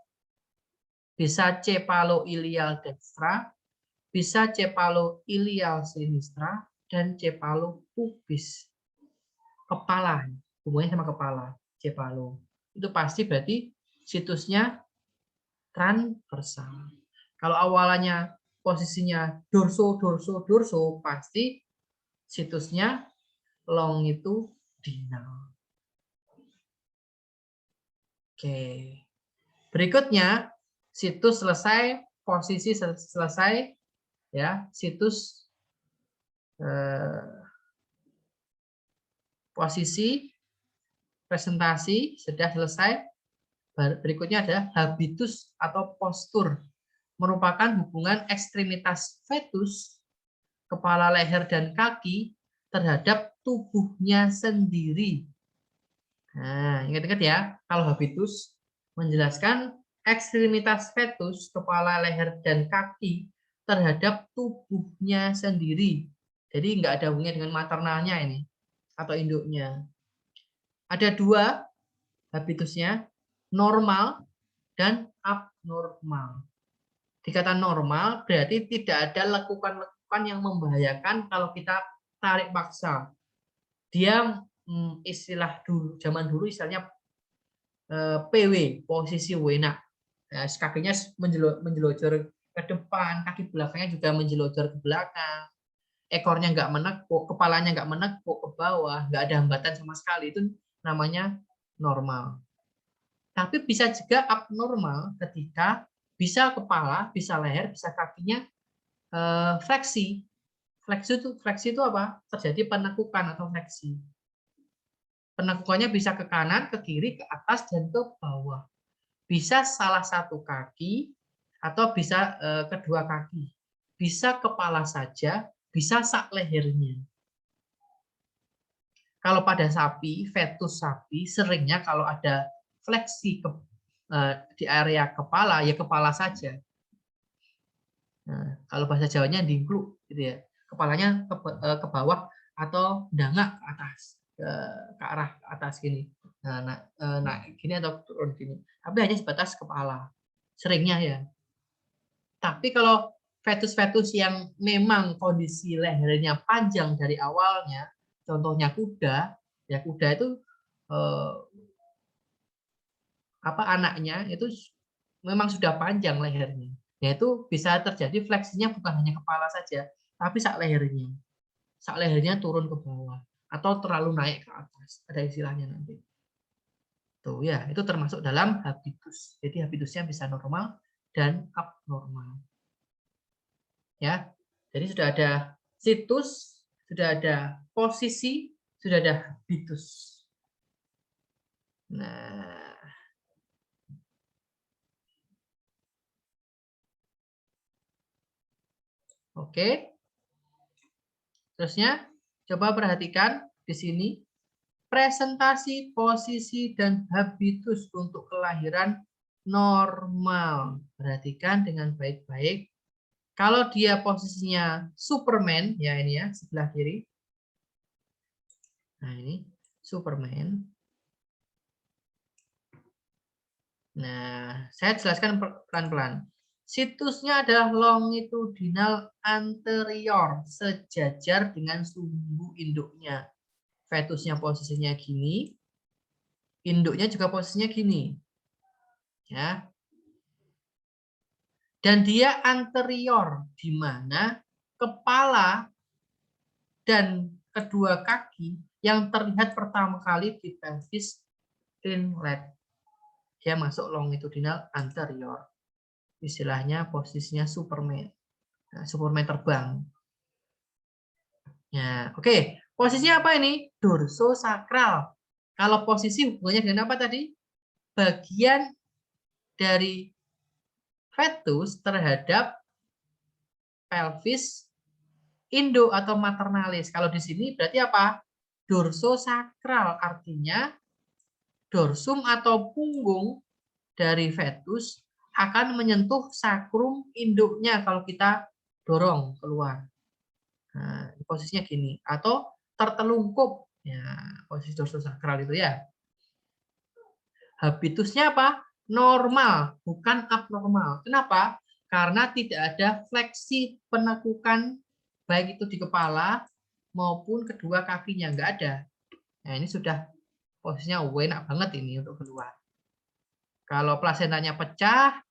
bisa cephaloilial dextra, bisa cephaloilial sinistra, dan cephalopubis. Kepala, hubungannya sama kepala, cephalo. Itu pasti berarti situsnya transversal. Kalau awalannya posisinya dorso, pasti situsnya longitudinal. Oke. Berikutnya, situs selesai, posisi selesai, ya, situs posisi presentasi sudah selesai. Berikutnya ada habitus atau postur, merupakan hubungan ekstremitas fetus, kepala, leher, dan kaki terhadap tubuhnya sendiri. Nah, ingat-ingat ya, kalau habitus menjelaskan ekstremitas fetus, kepala, leher, dan kaki terhadap tubuhnya sendiri. Jadi nggak ada hubungannya dengan maternalnya ini atau induknya. Ada dua habitusnya, normal dan abnormal. Dikata normal berarti tidak ada lekukan-lekukan yang membahayakan kalau kita tarik paksa. Dia istilah dulu, zaman dulu istilahnya PW, posisi wena. Nah, kakinya menjelojor ke depan, kaki belakangnya juga menjelojor ke belakang. Ekornya nggak menekuk, kepalanya nggak menekuk ke bawah, nggak ada hambatan sama sekali. Itu namanya normal. Tapi bisa juga abnormal ketika bisa kepala, bisa leher, bisa kakinya fleksi. Fleksi itu apa? Terjadi penekukan atau fleksi. Penekukannya bisa ke kanan, ke kiri, ke atas, dan ke bawah. Bisa salah satu kaki atau bisa kedua kaki. Bisa kepala saja, bisa sak lehernya. Kalau pada sapi, fetus sapi, seringnya kalau ada fleksi di area kepala, ya kepala saja. Nah, kalau bahasa Jawanya dingkluk, gitu ya. Kepalanya ke bawah atau dangak ke atas, ke arah atas gini. Nah, gini atau turun gini. Tapi hanya sebatas kepala. Seringnya ya. Tapi kalau fetus-fetus yang memang kondisi lehernya panjang dari awalnya, contohnya kuda, ya kuda itu anaknya itu memang sudah panjang lehernya. Yaitu bisa terjadi fleksinya bukan hanya kepala saja, tapi sak lehernya. Sak lehernya turun ke bawah atau terlalu naik ke atas. Ada istilahnya nanti. Tuh ya, itu termasuk dalam habitus. Jadi habitusnya bisa normal dan abnormal. Ya. Jadi sudah ada situs, sudah ada posisi, sudah ada habitus. Nah, oke. Terusnya, coba perhatikan di sini presentasi posisi dan habitus untuk kelahiran normal. Perhatikan dengan baik-baik. Kalau dia posisinya Superman, ya ini ya, sebelah kiri. Nah, ini Superman. Nah, saya jelaskan pelan-pelan. Situsnya adalah longitudinal anterior, sejajar dengan sumbu induknya. Fetusnya posisinya gini, induknya juga posisinya gini. Ya. Dan dia anterior, di mana kepala dan kedua kaki yang terlihat pertama kali di pelvis inlet. Dia masuk longitudinal anterior. Istilahnya posisinya Superman. Nah, Superman terbang. Ya, oke. Posisinya apa ini? Dorsosakral. Kalau posisi hubungannya dengan apa tadi? Bagian dari fetus terhadap pelvis induk atau maternalis. Kalau di sini berarti apa? Dorsosakral, artinya dorsum atau punggung dari fetus akan menyentuh sakrum induknya kalau kita dorong keluar. Nah, posisinya gini atau tertelungkup. Ya, posisi dorsosakral itu ya. Habitusnya apa? Normal, bukan abnormal. Kenapa? Karena tidak ada fleksi penekukan baik itu di kepala maupun kedua kakinya, nggak ada. Nah, ini sudah posisinya enak banget ini untuk keluar. Kalau plasentanya pecah,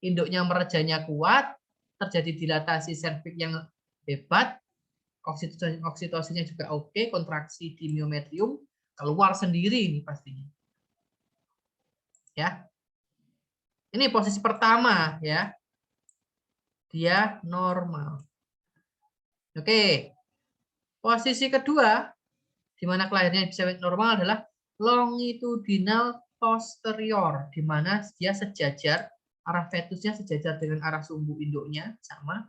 induknya merejanya kuat, terjadi dilatasi serviks yang hebat, oksitosinya juga oke, kontraksi di miometrium, keluar sendiri ini pastinya. Ya. Ini posisi pertama ya. Dia normal. Oke. Posisi kedua di mana kelahirannya bisa normal adalah longitudinal posterior, di mana dia sejajar, arah fetusnya sejajar dengan arah sumbu induknya sama.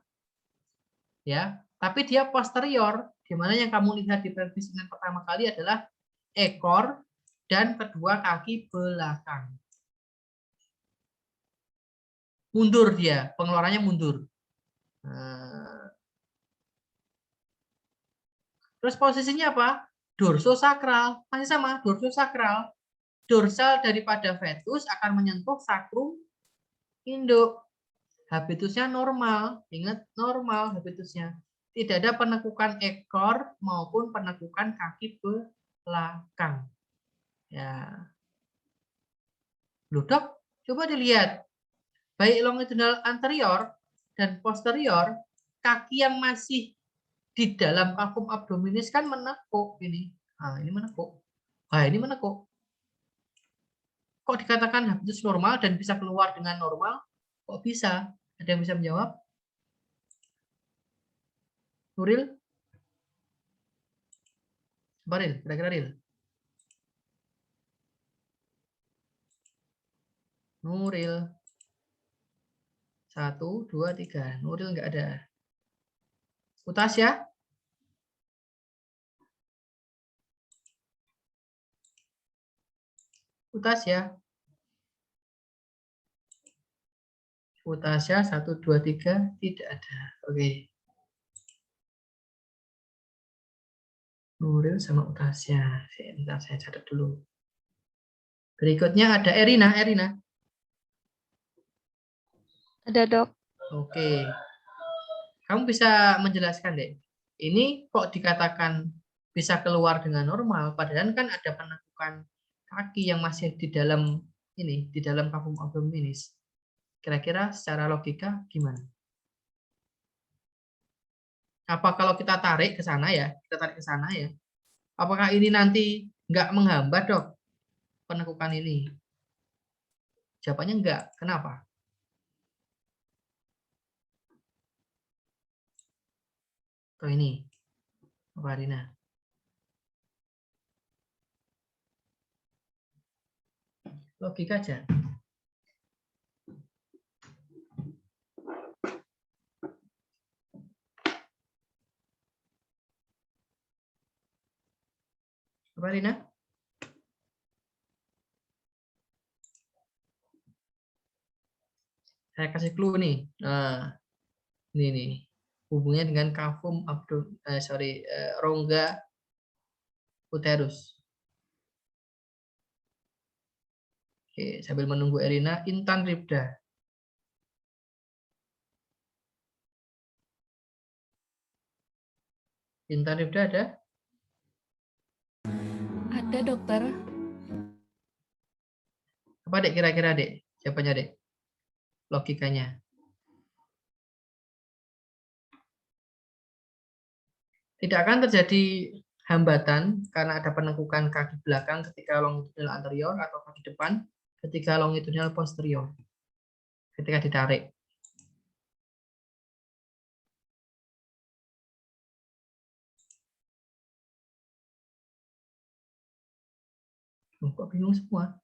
Ya, tapi dia posterior, di mana yang kamu lihat di pelvis pertama kali adalah ekor dan kedua kaki belakang. Mundur dia, pengeluarannya mundur. Nah. Terus posisinya apa? Dorsosakral, masih sama, dorsosakral. Dorsal daripada fetus akan menyentuh sakrum induk. Habitusnya normal, ingat normal habitusnya. Tidak ada penekukan ekor maupun penekukan kaki belakang. Ya. Loh, Dok, coba dilihat. Baik longitudinal anterior dan posterior, kaki yang masih di dalam vakum abdominis kan menekuk ini. Nah, ini menekuk. Nah, ini menekuk. Kok dikatakan habitus normal dan bisa keluar dengan normal? Kok bisa? Ada yang bisa menjawab? Nuril? Baril, kira-kira Ril? Nuril. 1, 2, 3. Nuril nggak ada. Utasya? Utasya? Utasya 1, 2, 3 tidak ada. Oke. Nuril sama Utasya. Sebentar saya catat dulu. Berikutnya ada Erina. Erina. Ada, Dok. Oke. Kamu bisa menjelaskan deh. Ini kok dikatakan bisa keluar dengan normal, padahal kan ada penekukan kaki yang masih di dalam ini, di dalam vakum abdominis. Kira-kira secara logika gimana? Apa kalau kita tarik ke sana ya, kita tarik ke sana ya, apakah ini nanti nggak menghambat, Dok, penekukan ini? Jawabannya enggak. Kenapa? Atau ini, apa Rina? Logika aja. Apa Rina? Saya kasih clue nih. Nah, ini nih. Hubungannya dengan kavum rongga uterus. Oke, sambil menunggu Erina, Intan Ribda. Intan Ribda ada? Ada, Dokter. Apa Dek kira-kira Dek? Jawabannya Dek? Logikanya. Tidak akan terjadi hambatan karena ada penekukan kaki belakang ketika longitudinal anterior atau kaki depan ketika longitudinal posterior. Ketika ditarik. Oh, kok bingung semua?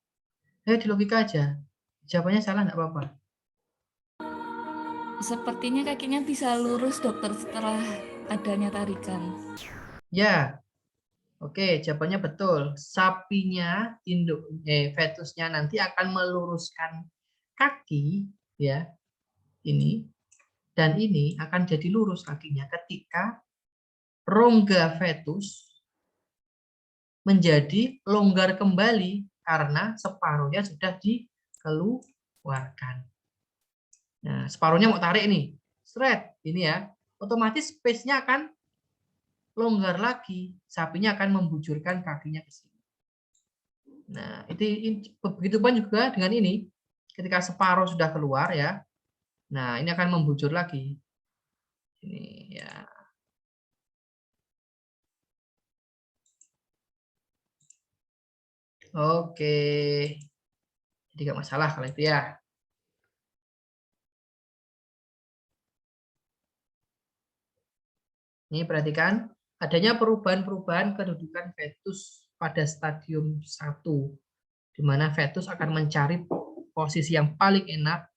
Di logika aja. Jawabannya salah nggak apa-apa. Sepertinya kakinya bisa lurus, Dokter, setelah adanya tarikan. Ya. Oke, jawabannya betul. Sapinya, fetusnya nanti akan meluruskan kaki, ya, ini, dan ini akan jadi lurus kakinya ketika rongga fetus menjadi longgar kembali karena separuhnya sudah dikeluarkan. Nah, separuhnya mau tarik nih, seret, ini ya, otomatis space-nya akan longgar lagi, sapinya akan membujurkan kakinya ke sini. Nah, begitu pun juga dengan ini, ketika separuh sudah keluar ya, nah ini akan membujur lagi. Ini ya. Oke, jadi nggak masalah kalau itu ya. Ini perhatikan, adanya perubahan-perubahan kedudukan fetus pada stadium 1, di mana fetus akan mencari posisi yang paling enak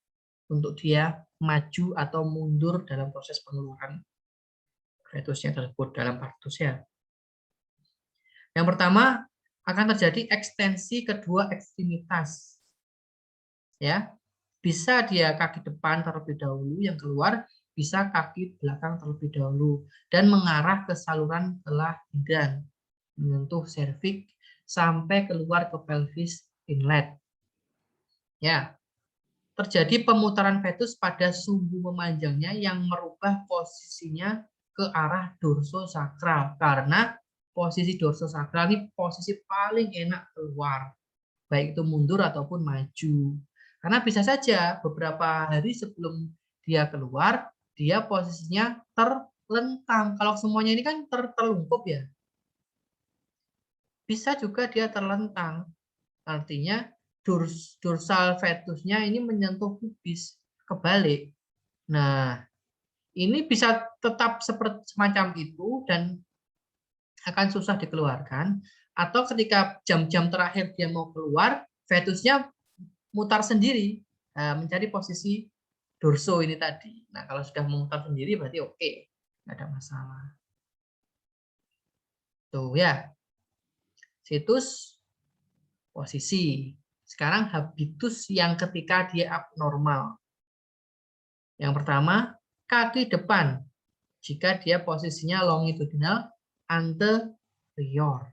untuk dia maju atau mundur dalam proses pengeluaran fetusnya tersebut dalam partus ya. Yang pertama akan terjadi ekstensi kedua ekstremitas. Ya. Bisa dia kaki depan terlebih dahulu yang keluar, bisa kaki belakang terlebih dahulu dan mengarah ke saluran kelahiran, menyentuh serviks sampai keluar ke pelvis inlet. Ya. Terjadi pemutaran fetus pada sumbu memanjangnya yang merubah posisinya ke arah dorsosakral, karena posisi dorsosakral ini posisi paling enak keluar, baik itu mundur ataupun maju. Karena bisa saja beberapa hari sebelum dia keluar, dia posisinya terlentang. Kalau semuanya ini kan terlungkup ya. Bisa juga dia terlentang. Artinya dorsal fetusnya ini menyentuh pubis, kebalik. Nah, ini bisa tetap seperti semacam itu dan akan susah dikeluarkan, atau ketika jam-jam terakhir dia mau keluar, fetusnya mutar sendiri, mencari posisi dorso ini tadi. Nah, kalau sudah memutar sendiri berarti oke, nggak ada masalah. Tuh ya, situs posisi. Sekarang habitus yang ketika dia abnormal. Yang pertama, kaki depan. Jika dia posisinya longitudinal anterior.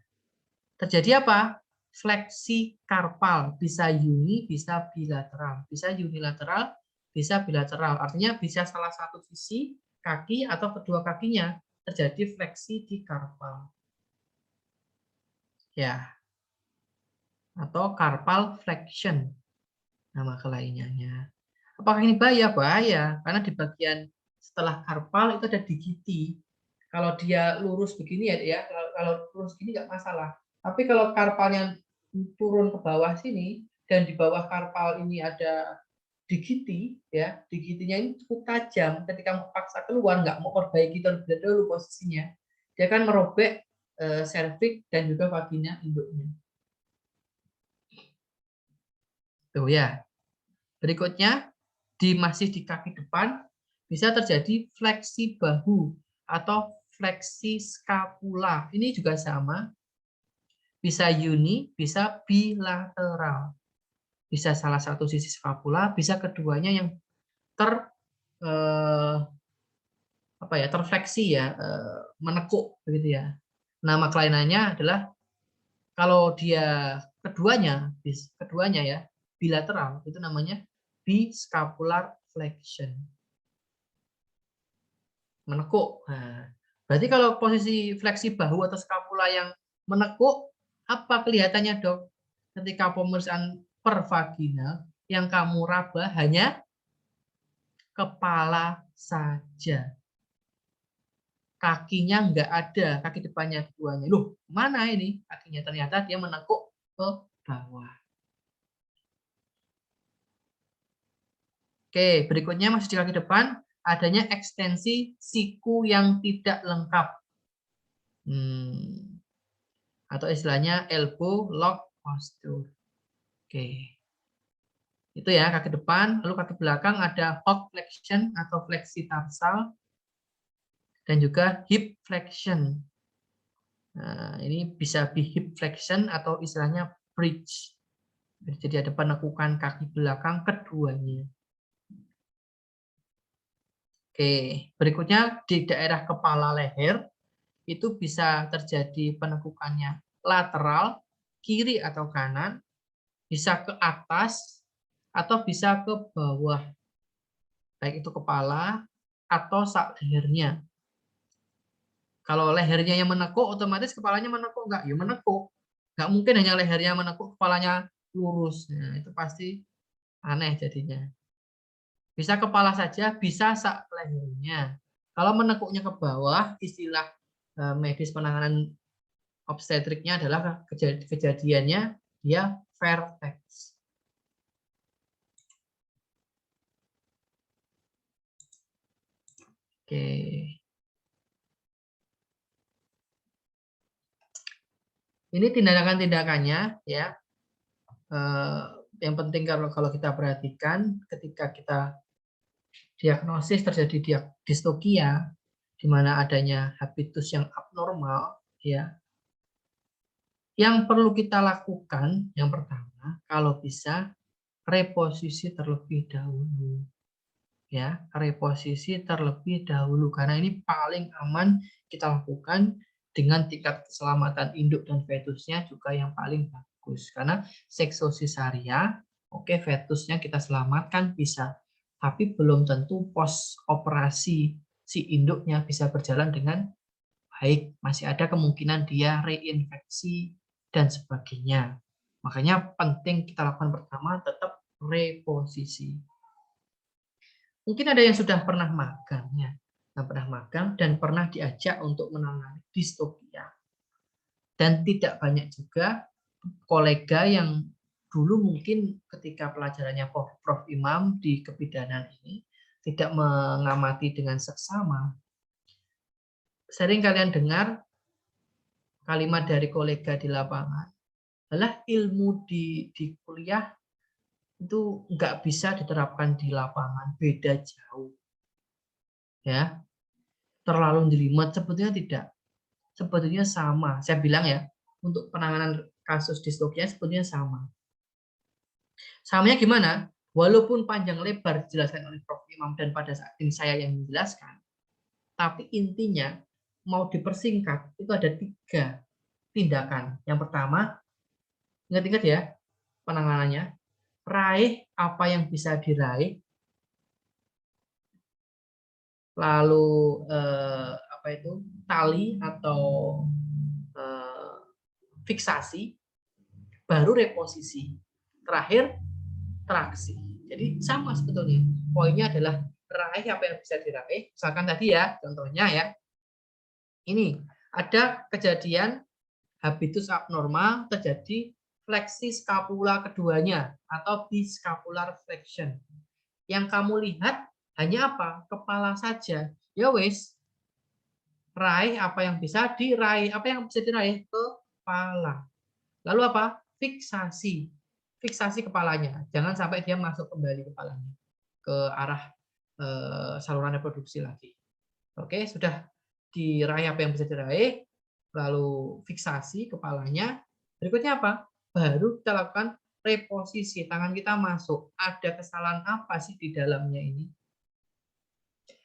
Terjadi apa? Fleksi karpal, bisa uni, bisa bilateral. Bisa unilateral, bisa bilateral. Artinya bisa salah satu sisi kaki atau kedua kakinya terjadi fleksi di karpal. Ya. Atau carpal flexion, nama kelainannya. Apakah ini bahaya? Bahaya, karena di bagian setelah carpal itu ada digiti. Kalau dia lurus begini ya, kalau lurus gini nggak masalah. Tapi kalau carpalnya turun ke bawah sini dan di bawah carpal ini ada digiti, ya, digitinya ini cukup tajam. Ketika mau paksa keluar, nggak mau perbaiki terlebih dahulu posisinya, dia akan merobek serviks dan juga vagina induknya. Tuh ya. Berikutnya, masih di kaki depan, bisa terjadi fleksi bahu atau fleksi skapula. Ini juga sama. Bisa uni, bisa bilateral. Bisa salah satu sisi skapula, bisa keduanya yang terfleksi ya, menekuk begitu ya. Nama kelainannya adalah kalau dia keduanya ya bilateral, itu namanya biscapular flexion, menekuk. Nah, berarti kalau posisi fleksi bahu atau skapula yang menekuk, apa kelihatannya dok? Ketika pemeriksaan per vaginal yang kamu raba hanya kepala saja, kakinya nggak ada, kaki depannya keduanya. Loh, mana ini kakinya? Ternyata dia menekuk ke bawah. Oke, berikutnya masih di kaki depan, adanya ekstensi siku yang tidak lengkap. Atau istilahnya elbow lock posture. Oke. Itu ya kaki depan, lalu kaki belakang ada hop flexion atau fleksi tarsal dan juga hip flexion. Nah, ini bisa hip flexion atau istilahnya bridge. Jadi ada penekukan kaki belakang keduanya. Oke, berikutnya di daerah kepala leher itu bisa terjadi penekukannya lateral, kiri atau kanan, bisa ke atas atau bisa ke bawah, baik itu kepala atau sak lehernya. Kalau lehernya yang menekuk, otomatis kepalanya menekuk nggak? Ya menekuk. Nggak mungkin hanya lehernya menekuk, kepalanya lurus. Nah, itu pasti aneh jadinya. Bisa kepala saja, bisa sak lehernya. Kalau menekuknya ke bawah, istilah medis penanganan obstetriknya adalah kejadiannya dia vertex. Oke. Ini tindakan-tindakannya ya. Yang penting kalau kita perhatikan ketika kita diagnosis terjadi distokia di mana adanya habitus yang abnormal ya. Yang perlu kita lakukan yang pertama kalau bisa reposisi terlebih dahulu. Ya, reposisi terlebih dahulu karena ini paling aman kita lakukan dengan tingkat keselamatan induk dan fetusnya juga yang paling bagus karena seksosesaria oke fetusnya kita selamatkan bisa tapi belum tentu pos operasi si induknya bisa berjalan dengan baik, masih ada kemungkinan dia reinfeksi dan sebagainya. Makanya penting kita lakukan pertama tetap reposisi. Mungkin ada yang sudah pernah magang ya, yang pernah magang dan pernah diajak untuk menangani distokia. Dan tidak banyak juga kolega yang dulu mungkin ketika pelajarannya Prof. Imam di kebidanan ini tidak mengamati dengan seksama. Sering kalian dengar kalimat dari kolega di lapangan, adalah ilmu di kuliah itu nggak bisa diterapkan di lapangan, beda jauh. Ya, terlalu jelimet, sebetulnya tidak. Sebetulnya sama. Saya bilang ya, untuk penanganan kasus distokia sebetulnya sama. Samanya gimana? Walaupun panjang lebar dijelaskan oleh Prof. Imam dan pada saat ini saya yang menjelaskan, tapi intinya mau dipersingkat itu ada 3 tindakan. Yang pertama, ingat-ingat ya penanganannya, raih apa yang bisa diraih, lalu apa itu tali atau fiksasi, baru reposisi, terakhir traksi. Jadi sama sebetulnya. Poinnya adalah raih apa yang bisa diraih. Misalkan tadi ya, contohnya ya, ini ada kejadian habitus abnormal terjadi fleksi skapula keduanya atau biscapular flexion. Yang kamu lihat hanya apa? Kepala saja. Ya wes, raih apa yang bisa diraih. Apa yang bisa diraih? Kepala. Lalu apa? Fiksasi. Fiksasi kepalanya. Jangan sampai dia masuk kembali kepalanya ke arah saluran reproduksi lagi. Oke, sudah diraih apa yang bisa diraih, lalu fiksasi kepalanya. Berikutnya apa? Baru kita lakukan reposisi. Tangan kita masuk. Ada kesalahan apa sih di dalamnya ini?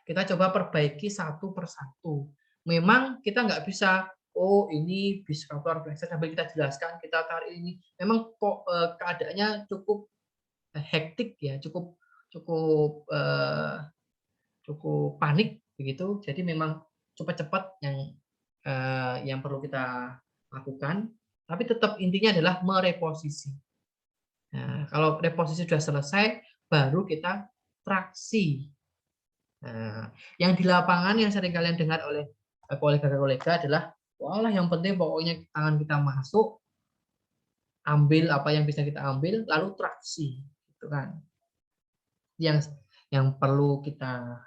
Kita coba perbaiki satu persatu. Memang kita nggak bisa, oh ini biscapular flexor sambil kita jelaskan, kita tarik ini. Memang kok keadaannya cukup hektik ya, cukup cukup cukup panik begitu. Jadi memang cepat-cepat yang perlu kita lakukan. Tapi tetap intinya adalah mereposisi. Nah, kalau reposisi sudah selesai, baru kita traksi. Nah, yang di lapangan yang sering kalian dengar oleh kolega-kolega adalah, wah yang penting pokoknya tangan kita masuk, ambil apa yang bisa kita ambil, lalu traksi, gitu kan? Yang perlu kita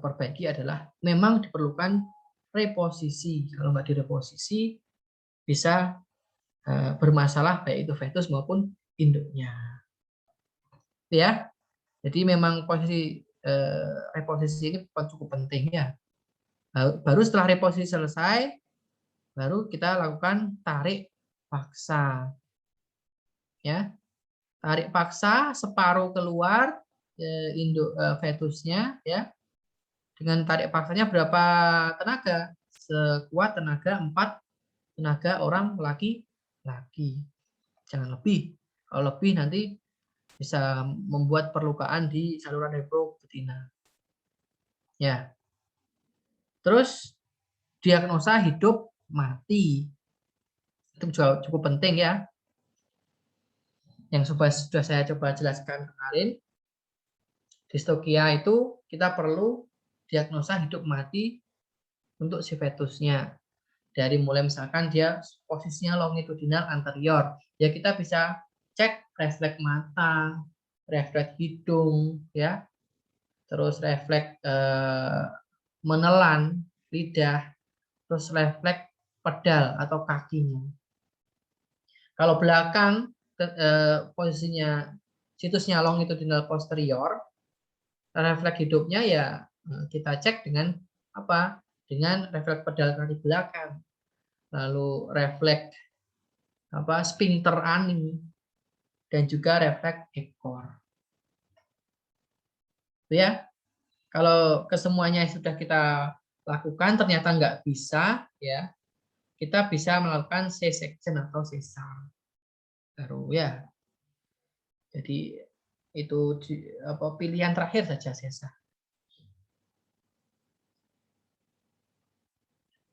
perbaiki adalah memang diperlukan reposisi. Kalau nggak direposisi, bisa bermasalah baik itu fetus maupun induknya. Ya. Jadi memang posisi reposisi ini cukup penting ya. Baru setelah reposisi selesai, baru kita lakukan tarik paksa. Ya, tarik paksa separuh keluar induk fetusnya ya. Dengan tarik paksanya berapa tenaga? Sekuat tenaga 4 tenaga orang laki-laki. Jangan lebih. Kalau lebih nanti bisa membuat perlukaan di saluran reprobetina. Ya. Terus diagnosa hidup mati. Itu juga cukup penting ya. Yang sudah saya coba jelaskan kemarin. Distokia itu kita perlu diagnosa hidup mati untuk si fetusnya. Dari mulai misalkan dia posisinya longitudinal anterior, ya kita bisa cek refleks mata, refleks hidung, ya, terus refleks menelan lidah, terus refleks pedal atau kakinya. Kalau belakang posisinya situsnya longitudinal posterior, refleks hidupnya ya kita cek dengan apa? Dengan refleks pedal kaki belakang. Lalu refleks sphincter ani dan juga refleks ekor. Ya, kalau kesemuanya sudah kita lakukan ternyata nggak bisa, ya kita bisa melakukan C-section atau sesar. Baru ya. Jadi itu pilihan terakhir saja sesar.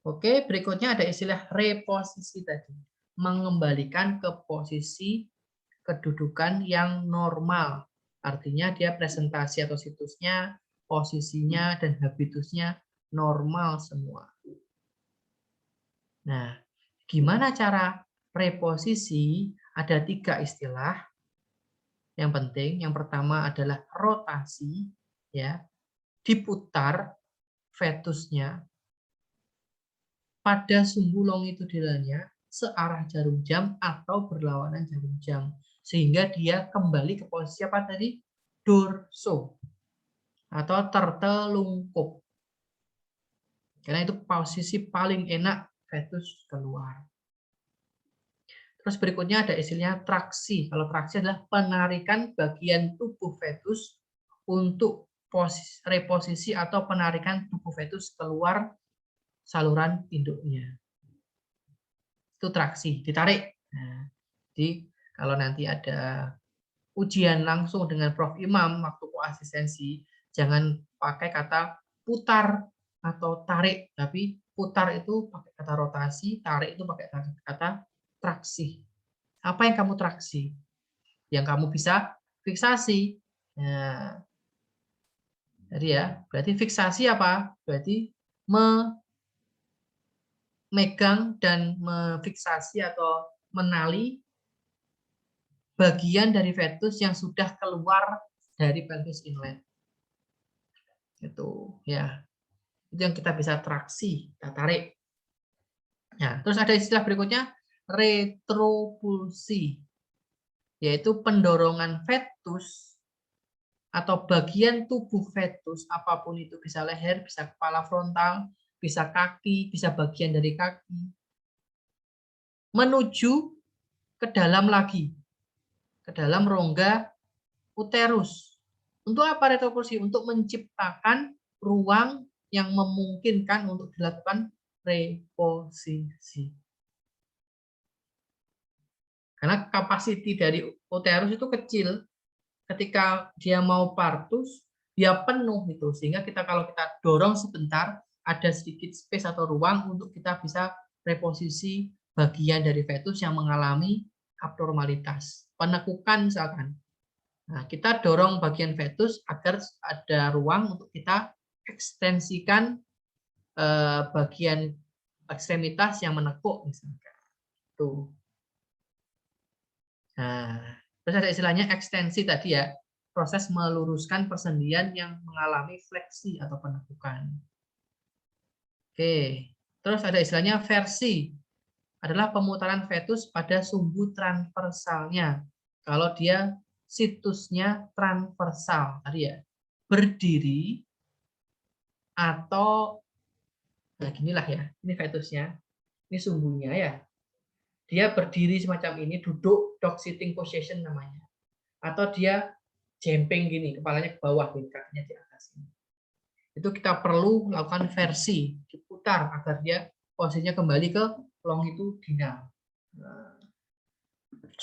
Oke, berikutnya ada istilah reposisi tadi. Mengembalikan ke posisi kedudukan yang normal. Artinya dia presentasi atau situsnya, posisinya, dan habitusnya normal semua. Nah, gimana cara reposisi? Ada 3 istilah. Yang penting, yang pertama adalah rotasi, ya, diputar fetusnya pada sumbu longitudinalnya searah jarum jam atau berlawanan jarum jam sehingga dia kembali ke posisi apa tadi? Dorso atau tertelungkup. Karena itu posisi paling enak fetus keluar. Terus berikutnya ada istilahnya traksi. Kalau traksi adalah penarikan bagian tubuh fetus untuk reposisi atau penarikan tubuh fetus keluar saluran induknya. Itu traksi, ditarik. Nah, jadi kalau nanti ada ujian langsung dengan Prof. Imam waktu koasistensi, jangan pakai kata putar atau tarik, tapi putar itu pakai kata rotasi, tarik itu pakai kata traksi. Apa yang kamu traksi? Yang kamu bisa fiksasi. Nah, jadi ya, berarti fiksasi apa? Berarti memegang dan memfiksasi atau menali bagian dari fetus yang sudah keluar dari pelvis inlet. Itu ya. Itu yang kita bisa traksi, kita tarik. Nah, terus ada istilah berikutnya retropulsi, yaitu pendorongan fetus atau bagian tubuh fetus apapun itu, bisa leher, bisa kepala frontal, bisa kaki, bisa bagian dari kaki menuju ke dalam lagi, ke dalam rongga uterus. Untuk apa retropulsi? Untuk menciptakan ruang yang memungkinkan untuk dilakukan reposisi. Karena kapasiti dari uterus itu kecil, ketika dia mau partus, dia penuh itu. Sehingga kalau kita dorong sebentar, ada sedikit space atau ruang untuk kita bisa reposisi bagian dari fetus yang mengalami abnormalitas. Penekukan misalkan. Nah, kita dorong bagian fetus agar ada ruang untuk kita ekstensikan bagian ekstremitas yang menekuk misalkan. Tuh. Nah, terus ada istilahnya ekstensi tadi ya, proses meluruskan persendian yang mengalami fleksi atau penekukan. Oke, terus ada istilahnya versi, adalah pemutaran fetus pada sumbu transversalnya. Kalau dia situsnya transversal tadi ya, berdiri atau nah ginilah ya, ini fetusnya, ini sumbunya ya. Dia berdiri semacam ini, duduk dog sitting position namanya. Atau dia jemping gini, kepalanya ke bawah, kakinya di atas. Itu kita perlu melakukan versi, diputar agar dia posisinya kembali ke longitudinal. Nah,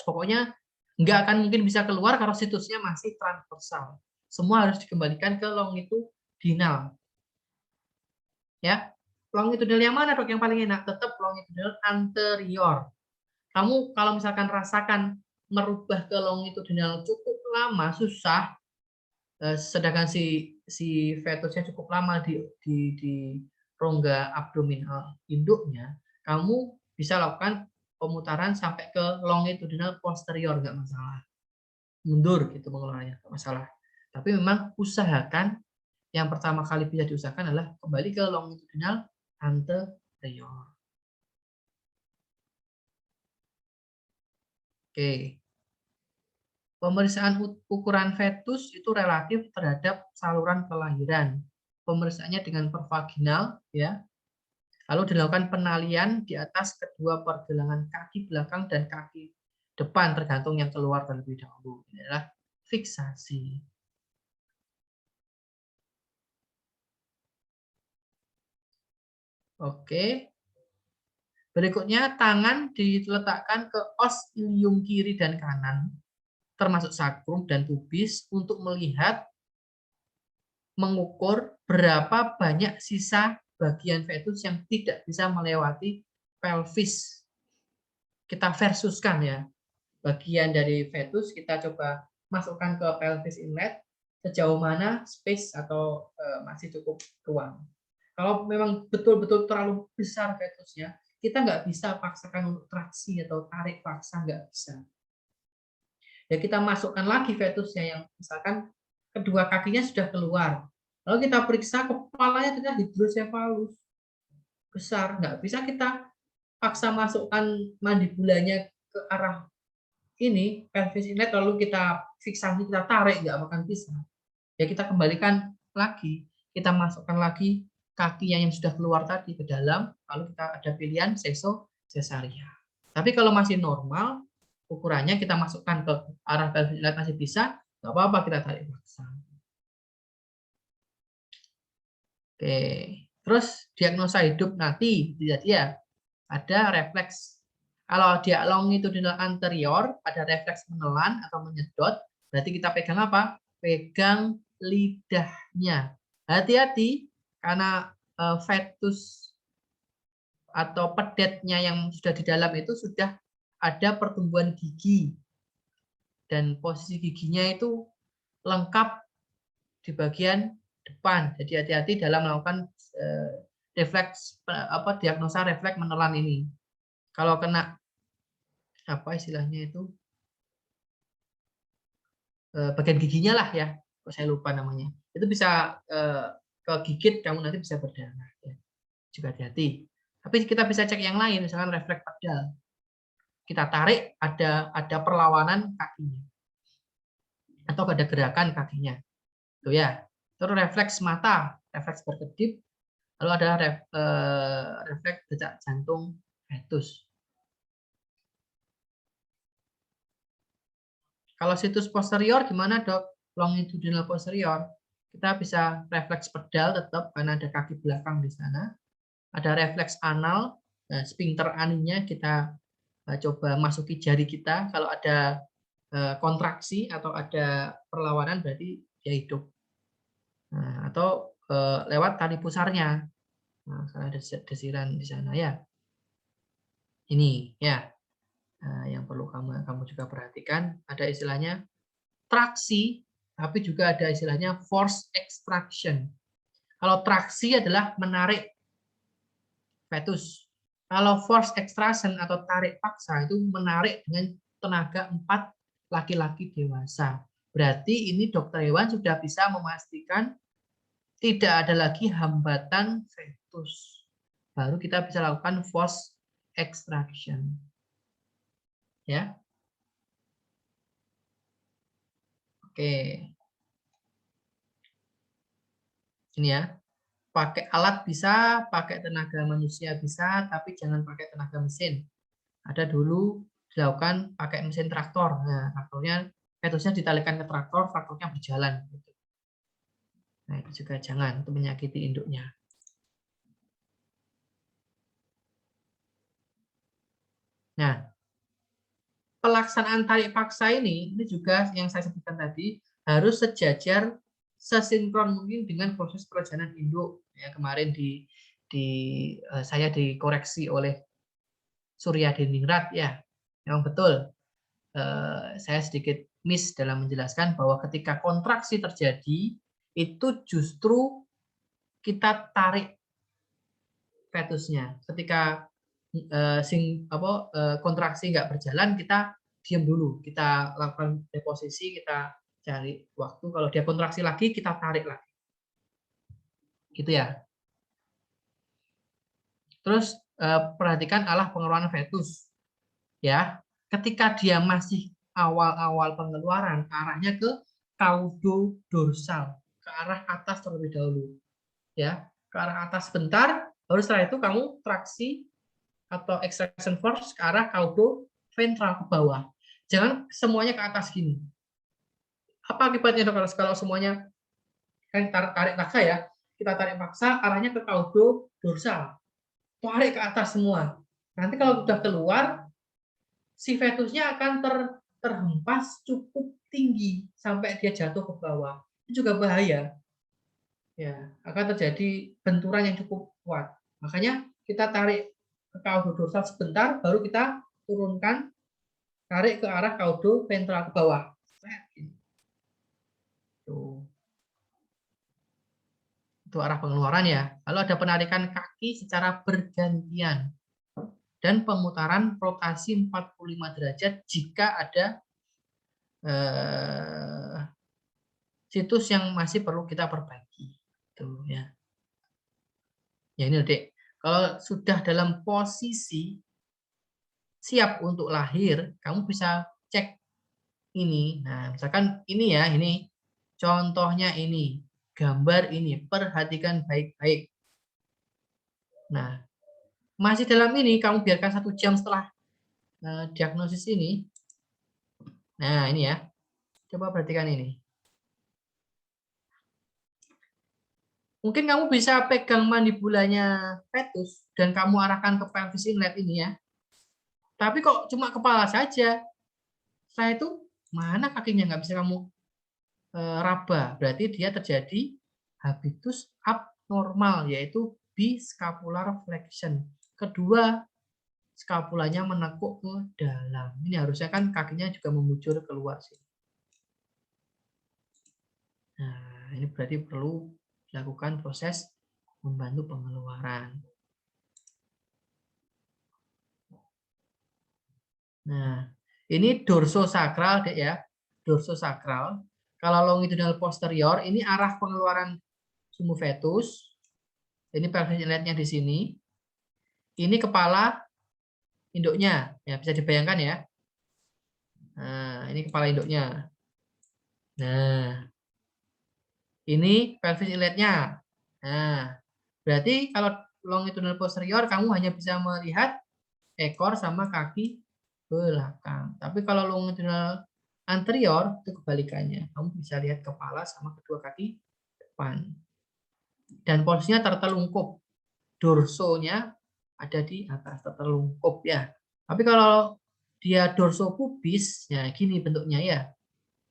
Pokoknya nggak akan mungkin bisa keluar kalau situsnya masih transversal. Semua harus dikembalikan ke longitudinal. Ya, longitudinal yang mana dok yang paling enak? Tetap longitudinal anterior. Kamu kalau misalkan rasakan merubah ke longitudinal cukup lama, susah, sedangkan si fetusnya cukup lama di rongga abdominal induknya, kamu bisa lakukan pemutaran sampai ke longitudinal posterior, nggak masalah. Mundur gitu mengelolanya, nggak masalah. Tapi memang usahakan yang pertama kali bisa diusahakan adalah kembali ke longitudinal anterior. Oke. Pemeriksaan ukuran fetus itu relatif terhadap saluran kelahiran. Pemeriksaannya dengan pervaginal, ya. Lalu dilakukan penalian di atas kedua pergelangan kaki belakang dan kaki depan, tergantung yang keluar terlebih dahulu. Ini adalah fiksasi. Oke. Berikutnya, tangan diletakkan ke os ilium kiri dan kanan, termasuk sakrum dan pubis, untuk melihat, mengukur berapa banyak sisa bagian fetus yang tidak bisa melewati pelvis. Kita versuskan ya. Bagian dari fetus kita coba masukkan ke pelvis inlet, sejauh mana space atau masih cukup ruang. Kalau memang betul-betul terlalu besar fetusnya, kita nggak bisa paksakan untuk traksi atau tarik paksa, nggak bisa. Ya kita masukkan lagi fetusnya yang misalkan kedua kakinya sudah keluar. Lalu kita periksa kepalanya tidak hidrosefalus. Besar, nggak bisa kita paksa masukkan mandibulanya ke arah ini, pelvis inlet, lalu kita fiksasi, kita tarik, nggak akan bisa. Ya kita kembalikan lagi, kita masukkan lagi kakinya yang sudah keluar tadi ke dalam, lalu kita ada pilihan sekso, cesaria. Tapi kalau masih normal, ukurannya kita masukkan ke arah pelvis inlet masih bisa, nggak apa-apa kita tarik paksa. Oke, terus diagnosa hidup nanti, ya ada refleks. Kalau dia longitudinal anterior, ada refleks menelan atau menyedot, berarti kita pegang apa? Pegang lidahnya. Hati-hati, karena fetus atau pedetnya yang sudah di dalam itu sudah ada pertumbuhan gigi. Dan posisi giginya itu lengkap di bagian depan. Jadi hati-hati dalam melakukan refleks diagnosa refleks menelan ini. Kalau kena apa istilahnya itu bagian giginya lah ya, kok saya lupa namanya. Itu bisa kegigit, kamu nanti bisa berdarah. Ya. Juga hati-hati. Tapi kita bisa cek yang lain, misalkan refleks pedal. Kita tarik, ada perlawanan kakinya, atau ada gerakan kakinya. Tuh ya. Terus refleks mata, refleks berkedip, lalu ada refleks detak jantung fetus. Kalau situs posterior gimana dok? Longitudinal posterior, kita bisa refleks pedal tetap karena ada kaki belakang di sana. Ada refleks anal, sphincter aninya kita coba masuki jari kita. Kalau ada kontraksi atau ada perlawanan berarti dia hidup. Nah, atau lewat tali pusarnya. Nah, karena ada desiran di sana ya. Ini ya. Nah, yang perlu kamu juga perhatikan, ada istilahnya traksi, tapi juga ada istilahnya force extraction. Kalau traksi adalah menarik fetus. Kalau force extraction atau tarik paksa itu menarik dengan tenaga 4 laki-laki dewasa. Berarti ini dokter hewan sudah bisa memastikan tidak ada lagi hambatan fetus. Baru kita bisa lakukan force extraction. Ya. Oke. Ini ya. Pakai alat bisa, pakai tenaga manusia bisa, tapi jangan pakai tenaga mesin. Ada dulu dilakukan pakai mesin traktor. Nah, traktornya fetusnya ditalikan ke traktor, traktornya berjalan. Nah, itu juga jangan, itu menyakiti induknya. Nah, pelaksanaan tarik paksa ini juga yang saya sebutkan tadi harus sejajar, sesinkron mungkin dengan proses perjalanan induk. Ya, kemarin saya dikoreksi oleh Surya Diningrat, ya, memang betul. Saya sedikit miss dalam menjelaskan bahwa ketika kontraksi terjadi itu justru kita tarik fetusnya. Ketika kontraksi nggak berjalan, kita diam dulu, kita lakukan deposisi, kita cari waktu. Kalau dia kontraksi lagi, kita tarik lagi, gitu ya. Terus perhatikan arah pengeluaran fetus, ya. Ketika dia masih awal-awal pengeluaran, arahnya ke caudo-dorsal, ke arah atas terlebih dahulu, ya, ke arah atas sebentar, baru setelah itu kamu traksi atau extraction force ke arah caudo ventral ke bawah. Jangan semuanya ke atas gini. Apa akibatnya kalau semuanya kan tarik paksa ya? Kita tarik paksa arahnya ke caudo dorsal. Tarik ke atas semua. Nanti kalau sudah keluar, si fetusnya akan terhempas cukup tinggi sampai dia jatuh ke bawah. Itu juga bahaya. Ya, akan terjadi benturan yang cukup kuat. Makanya kita tarik ke caudo dorsal sebentar, baru kita turunkan, tarik ke arah caudo ventral ke bawah. Tuh. Itu arah pengeluaran ya. Lalu ada penarikan kaki secara bergantian dan pemutaran rotasi 45 derajat jika ada situs yang masih perlu kita perbaiki. Tuh ya. Ya ini Dek. Kalau sudah dalam posisi siap untuk lahir, kamu bisa cek ini. Nah, misalkan ini ya, ini contohnya ini, gambar ini, perhatikan baik-baik. Nah, masih dalam ini kamu biarkan 1 jam setelah diagnosis ini. Nah, ini ya. Coba perhatikan ini. Mungkin kamu bisa pegang mandibulanya fetus dan kamu arahkan ke pelvis inlet ini ya. Tapi kok cuma kepala saja. Setelah itu mana kakinya nggak bisa kamu raba. Berarti dia terjadi habitus abnormal yaitu biscapular flexion. Kedua skapulanya menekuk ke dalam. Ini harusnya kan kakinya juga membujur keluar sih. Nah, ini berarti perlu dilakukan proses membantu pengeluaran. Nah, ini dorsosakral Dek ya. Dorsosakral. Kalau longitudinal posterior ini arah pengeluaran sumbu fetus. Ini pelvis inletnya di sini. Ini kepala induknya, ya bisa dibayangkan ya. Nah, ini kepala induknya. Nah, ini pelvis inletnya. Nah, berarti kalau longitudinal posterior kamu hanya bisa melihat ekor sama kaki belakang. Tapi kalau longitudinal anterior itu kebalikannya. Kamu bisa lihat kepala sama kedua kaki depan. Dan posisinya tertelungkup. Dorsonya ada di atas, tertelungkup ya. Tapi kalau dia dorso pubis, ya gini bentuknya ya.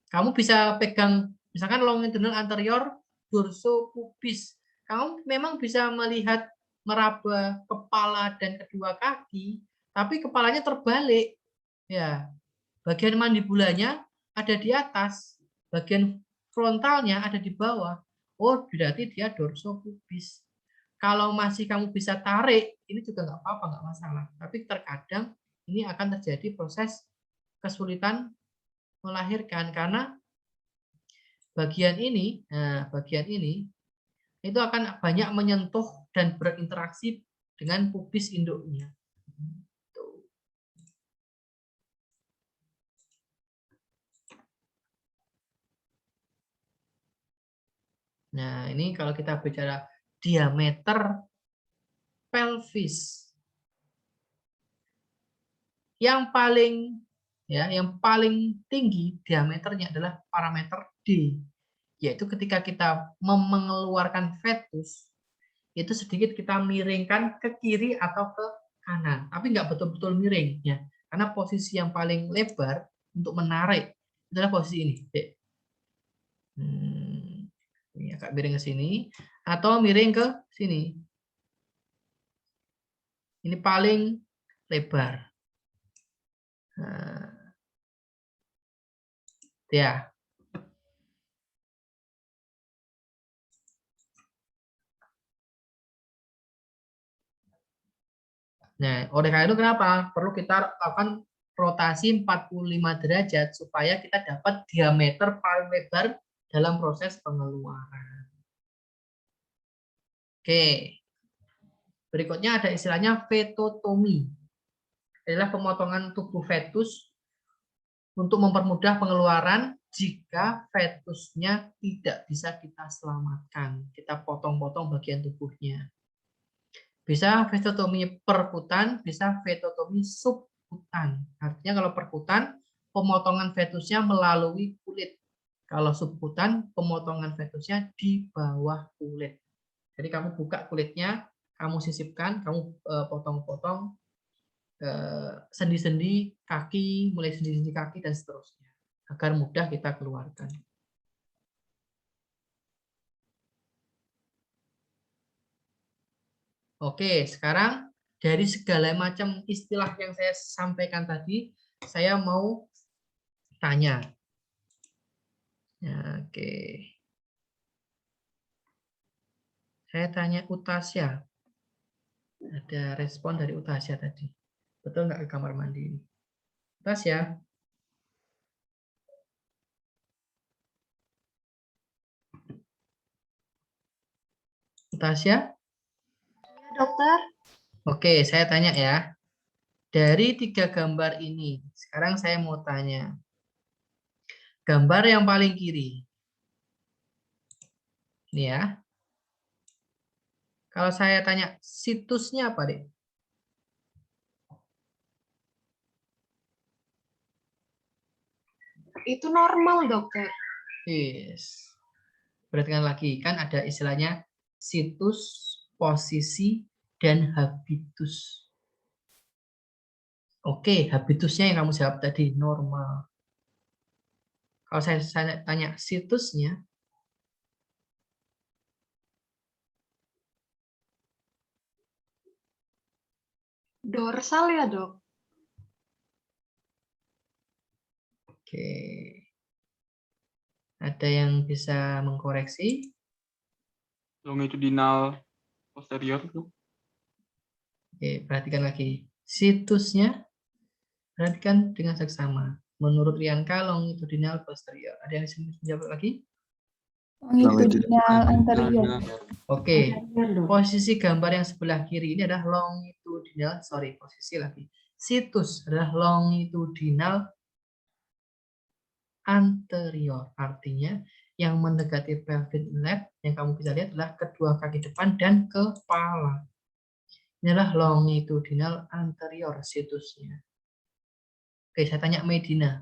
Kamu bisa pegang, misalkan longitudinal anterior, dorso pubis. Kamu memang bisa melihat meraba kepala dan kedua kaki, tapi kepalanya terbalik. Ya, bagian mandibulanya ada di atas, bagian frontalnya ada di bawah. Oh, berarti dia dorso pubis. Kalau masih kamu bisa tarik, ini juga nggak apa-apa, nggak masalah. Tapi terkadang ini akan terjadi proses kesulitan melahirkan karena bagian ini, bagian ini itu akan banyak menyentuh dan berinteraksi dengan pubis induknya. Nah, ini kalau kita bicara diameter pelvis yang paling tinggi diameternya adalah parameter D, yaitu ketika kita mengeluarkan fetus itu sedikit kita miringkan ke kiri atau ke kanan, tapi nggak betul-betul miring ya. Karena posisi yang paling lebar untuk menarik adalah posisi ini. Ini agak miring ke sini atau miring ke sini. Ini paling lebar. Nah, ya. Nah, oleh karena itu kenapa perlu kita lakukan rotasi 45 derajat supaya kita dapat diameter paling lebar dalam proses pengeluaran. Oke. Berikutnya ada istilahnya fetotomi. Adalah pemotongan tubuh fetus untuk mempermudah pengeluaran jika fetusnya tidak bisa kita selamatkan. Kita potong-potong bagian tubuhnya. Bisa fetotomi perkutan, bisa fetotomi subkutan. Artinya kalau perkutan, pemotongan fetusnya melalui kulit. Kalau subkutan, pemotongan fetusnya di bawah kulit. Jadi kamu buka kulitnya, kamu sisipkan, kamu potong-potong sendi-sendi kaki, mulai sendi-sendi kaki dan seterusnya, agar mudah kita keluarkan. Oke, sekarang dari segala macam istilah yang saya sampaikan tadi, saya mau tanya. Ya, oke. Saya tanya Utasya. Ada respon dari Utasya tadi. Betul nggak ke kamar mandi ini? Utasya. Utasya? Dokter, Oke, saya tanya ya. Dari 3 gambar ini, sekarang saya mau tanya. Gambar yang paling kiri. Ini ya. Kalau saya tanya situsnya apa, Dek? itu normal dokter. Yes. Perhatikan lagi, kan ada istilahnya situs, posisi, dan habitus. Oke, habitusnya yang kamu jawab tadi normal. Kalau saya tanya situsnya, Dorsal ya dok? oke. Ada yang bisa mengkoreksi? Longitudinal posterior itu. Oke, perhatikan lagi. Situsnya, perhatikan dengan seksama. Menurut Rianka, longitudinal posterior. Ada yang bisa menjawab lagi? Longitudinal anterior. Oke, posisi gambar yang sebelah kiri ini adalah longitudinal, posisi lagi. Situs adalah longitudinal anterior, artinya yang mendekati pelvic inlet yang kamu bisa lihat adalah kedua kaki depan dan kepala. Ini adalah longitudinal anterior situsnya. Oke, saya tanya Medina.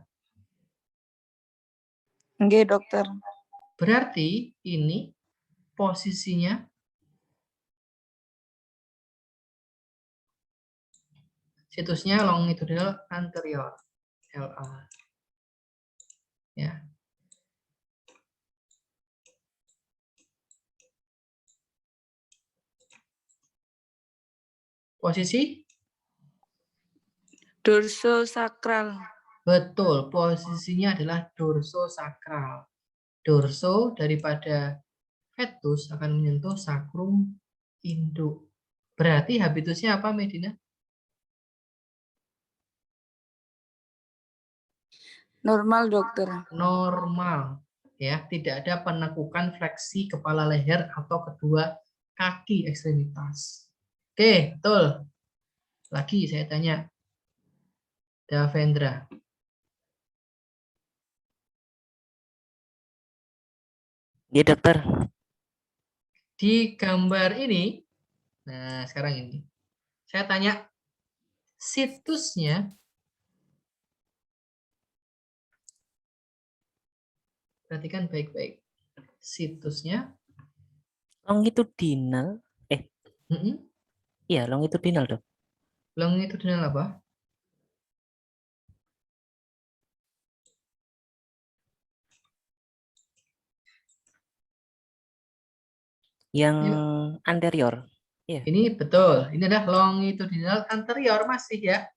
Oke, dokter. Berarti ini posisinya situsnya longitudinal anterior, LA. Ya. Posisi? Dorsosakral. Betul, posisinya adalah dorsosakral. Dorso daripada fetus akan menyentuh sakrum induk. Berarti habitusnya apa, Medina? Normal, dokter. Normal. Ya, tidak ada penekukan fleksi kepala leher atau kedua kaki ekstremitas. Oke, betul. Lagi saya tanya. Davendra. Iya dokter. Di gambar ini, nah sekarang ini, saya tanya situsnya, perhatikan baik-baik. Situsnya, Longitudinal. Iya longitudinal dok. longitudinal apa? Yang Yuk. anterior. Iya. Ini betul. Ini adalah longitudinal anterior masih ya.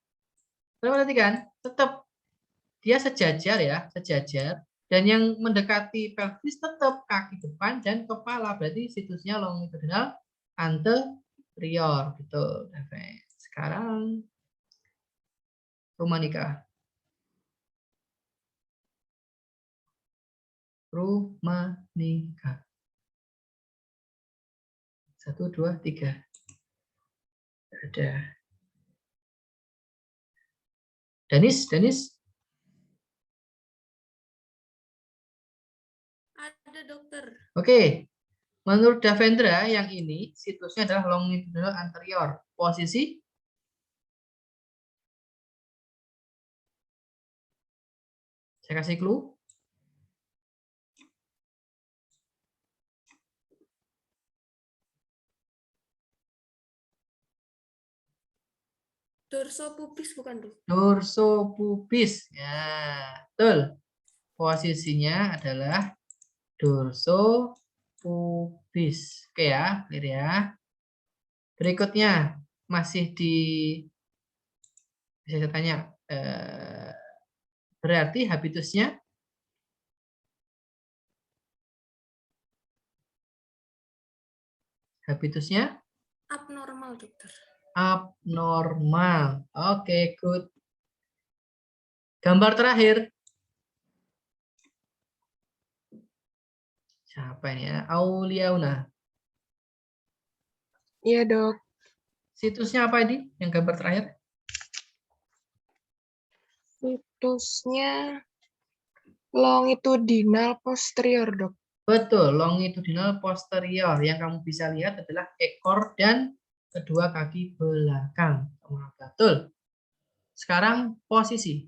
Perhatikan, tetap dia sejajar ya, sejajar. Dan yang mendekati pelvis tetap kaki depan dan kepala. Berarti situsnya longitudinal anterior. Betul. Sekarang Rumanika. Rumanika. 1, 2, 3. Ada. Danis. Ada dokter. Oke. Menurut Davendra yang ini situsnya adalah longitudinal anterior. Posisi saya kasih clue. Dorsopubis bukan dok? Dorsopubis. Ya, betul. Posisinya adalah dorsopubis. Oke ya, clear ya. Berikutnya masih di bisa saya tanya berarti habitusnya Abnormal dokter. abnormal. Oke, good. Gambar terakhir. Siapa ini ya? Auliauna. Iya, Dok. Situsnya apa ini? Yang gambar terakhir? Situsnya longitudinal posterior, Dok. Betul, longitudinal posterior. Yang kamu bisa lihat adalah ekor dan kedua kaki belakang. Betul. Sekarang posisi.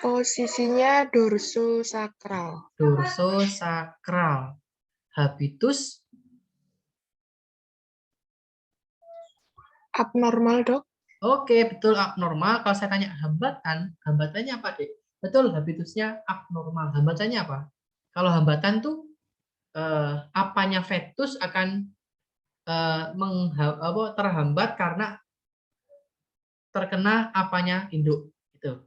Posisinya dorsosakral. Dorsosakral. Habitus Abnormal, Dok. Oke, betul abnormal. Kalau saya tanya hambatan, hambatannya apa, Dek? Betul, habitusnya abnormal. Hambatannya apa? Kalau hambatan tuh apanya fetus akan terhambat karena terkena apanya induk. Gitu.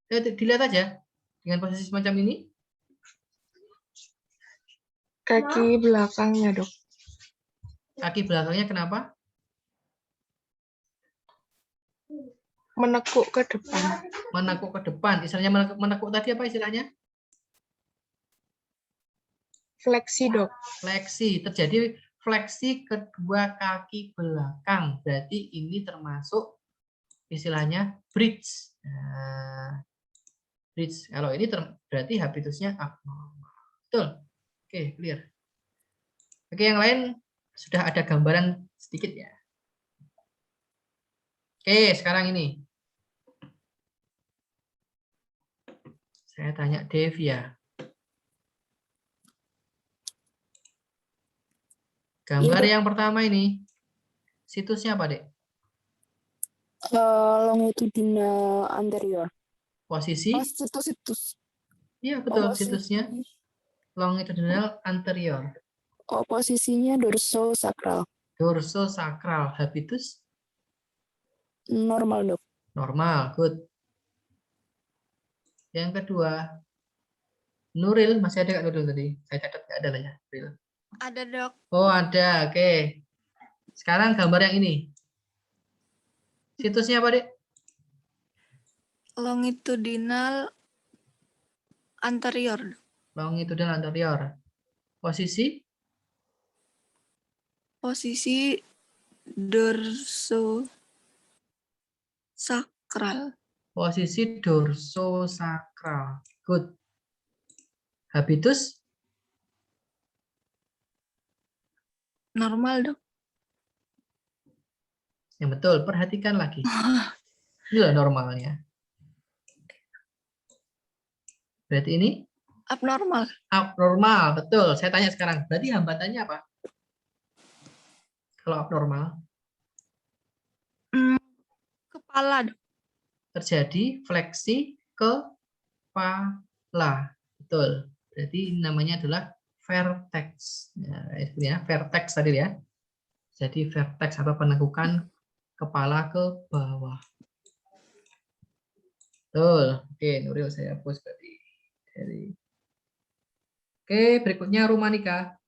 Dilihat aja dengan posisi semacam ini. Kaki belakangnya, Dok. Kaki belakangnya kenapa? Menekuk ke depan. Menekuk ke depan. Istilahnya menekuk tadi apa istilahnya? Fleksi, Dok. Fleksi. Terjadi fleksi kedua kaki belakang. Berarti ini termasuk istilahnya bridge. Nah, bridge. Kalau ini berarti habitusnya abnormal. Betul. Oke, clear. Oke, yang lain sudah ada gambaran sedikit ya. Oke, sekarang ini. Saya tanya Devia. Gambar yang pertama ini, situsnya apa, Dek? Longitudinal anterior. Posisi? Situs. Iya, betul. Situsnya longitudinal anterior. Posisinya dorsosakral. Dorsosakral. Habitus? Normal, Dok. Normal, good. Yang kedua, Nuril, masih ada nggak Nuril tadi? Saya catat nggak ada lah ya, Nuril. Ada, Dok. Oh, ada. Oke. Sekarang gambar yang ini. Situsnya apa, Dek? Longitudinal anterior. Longitudinal anterior. Posisi? Posisi dorsosakral. Posisi dorsosakral. Good. Habitus? Normal, Dok. Yang betul, perhatikan lagi. Ini loh normalnya. Berarti ini? Abnormal. Abnormal, betul. Saya tanya sekarang, berarti hambatannya apa? Kalau abnormal? Kepala, Dok. terjadi fleksi kepala. Betul. Berarti ini namanya adalah vertex. Itu ya, vertex tadi ya. Jadi vertex atau penekukan kepala ke bawah. Betul. Oke, Nuril saya hapus berarti. Oke, berikutnya Rumanika.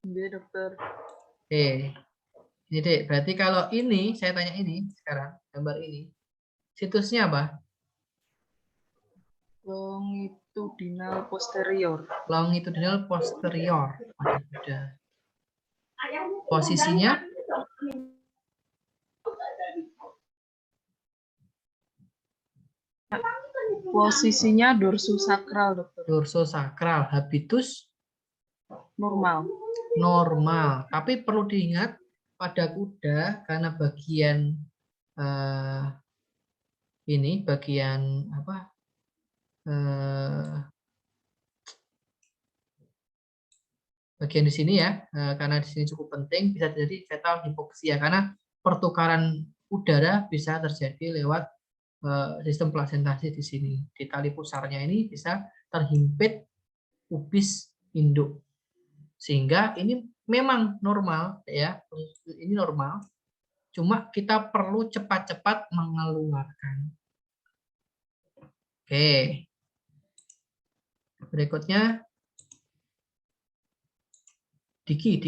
Iya, dokter. Oke. Ini Dek, berarti kalau ini, saya tanya ini sekarang, gambar ini. Situsnya apa? Longitudinal posterior. Longitudinal posterior pada posisinya Posisinya dorsosakral, dokter. dorsosakral, habitus Normal. normal. Tapi perlu diingat pada kuda karena bagian ini bagian apa? Bagian di sini ya, karena di sini cukup penting, bisa terjadi fetal hipoksia karena pertukaran udara bisa terjadi lewat sistem plasentasi di sini. Di tali pusarnya ini bisa terhimpit pubis induk. Sehingga ini memang normal ya, ini normal. Cuma kita perlu cepat-cepat mengeluarkan. Oke. Berikutnya Diki.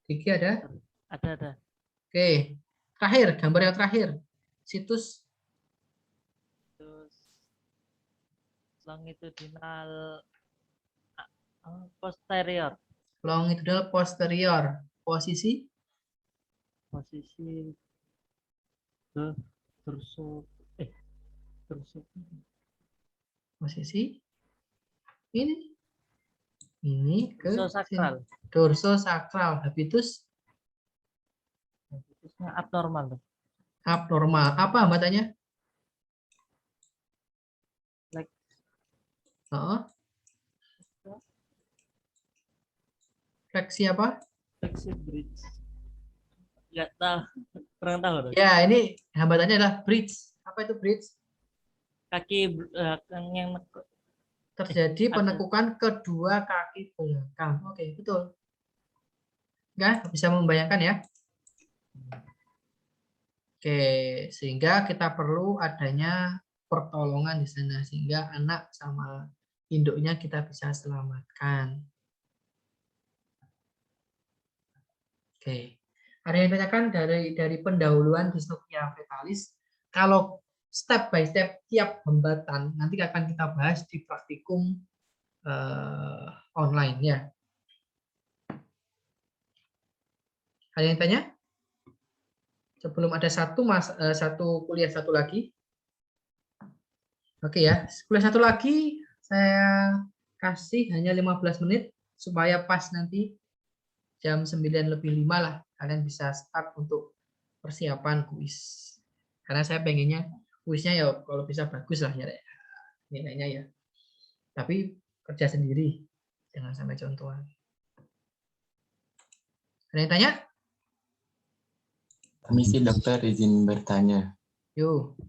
Diki ada? Ada. Oke. Terakhir, gambar yang terakhir. Situs Longitudinal posterior. longitudinal posterior. Posisi dorso posisi ini ke dorsosakral. dorsosakral, habitusnya Abnormal. abnormal. Apa hambatannya? Fleksi apa? Fleksi bridge. Nggak tahu. Kurang tahu. Dok. Ya, ini hambatannya adalah bridge. Apa itu bridge? Kaki belakang yang Terjadi penekukan kedua kaki belakang. Oke, betul. Ya, bisa membayangkan ya. Oke, sehingga kita perlu adanya pertolongan di sana sehingga anak sama induknya kita bisa selamatkan. Oke. Ada yang ditanyakan dari pendahuluan distonia fetalis. Kalau step by step tiap hambatan nanti akan kita bahas di praktikum online ya. Ada yang tanya? Sebelum ada satu kuliah satu lagi. Oke ya, kuliah satu lagi saya kasih hanya 15 menit supaya pas nanti jam 9:05 lah kalian bisa start untuk persiapan kuis. Karena saya pengennya kuisnya ya kalau bisa bagus lah ya nilainya ya. Tapi kerja sendiri, jangan sampai contohan. Ada yang tanya? Permisi dokter, izin bertanya. Yuk.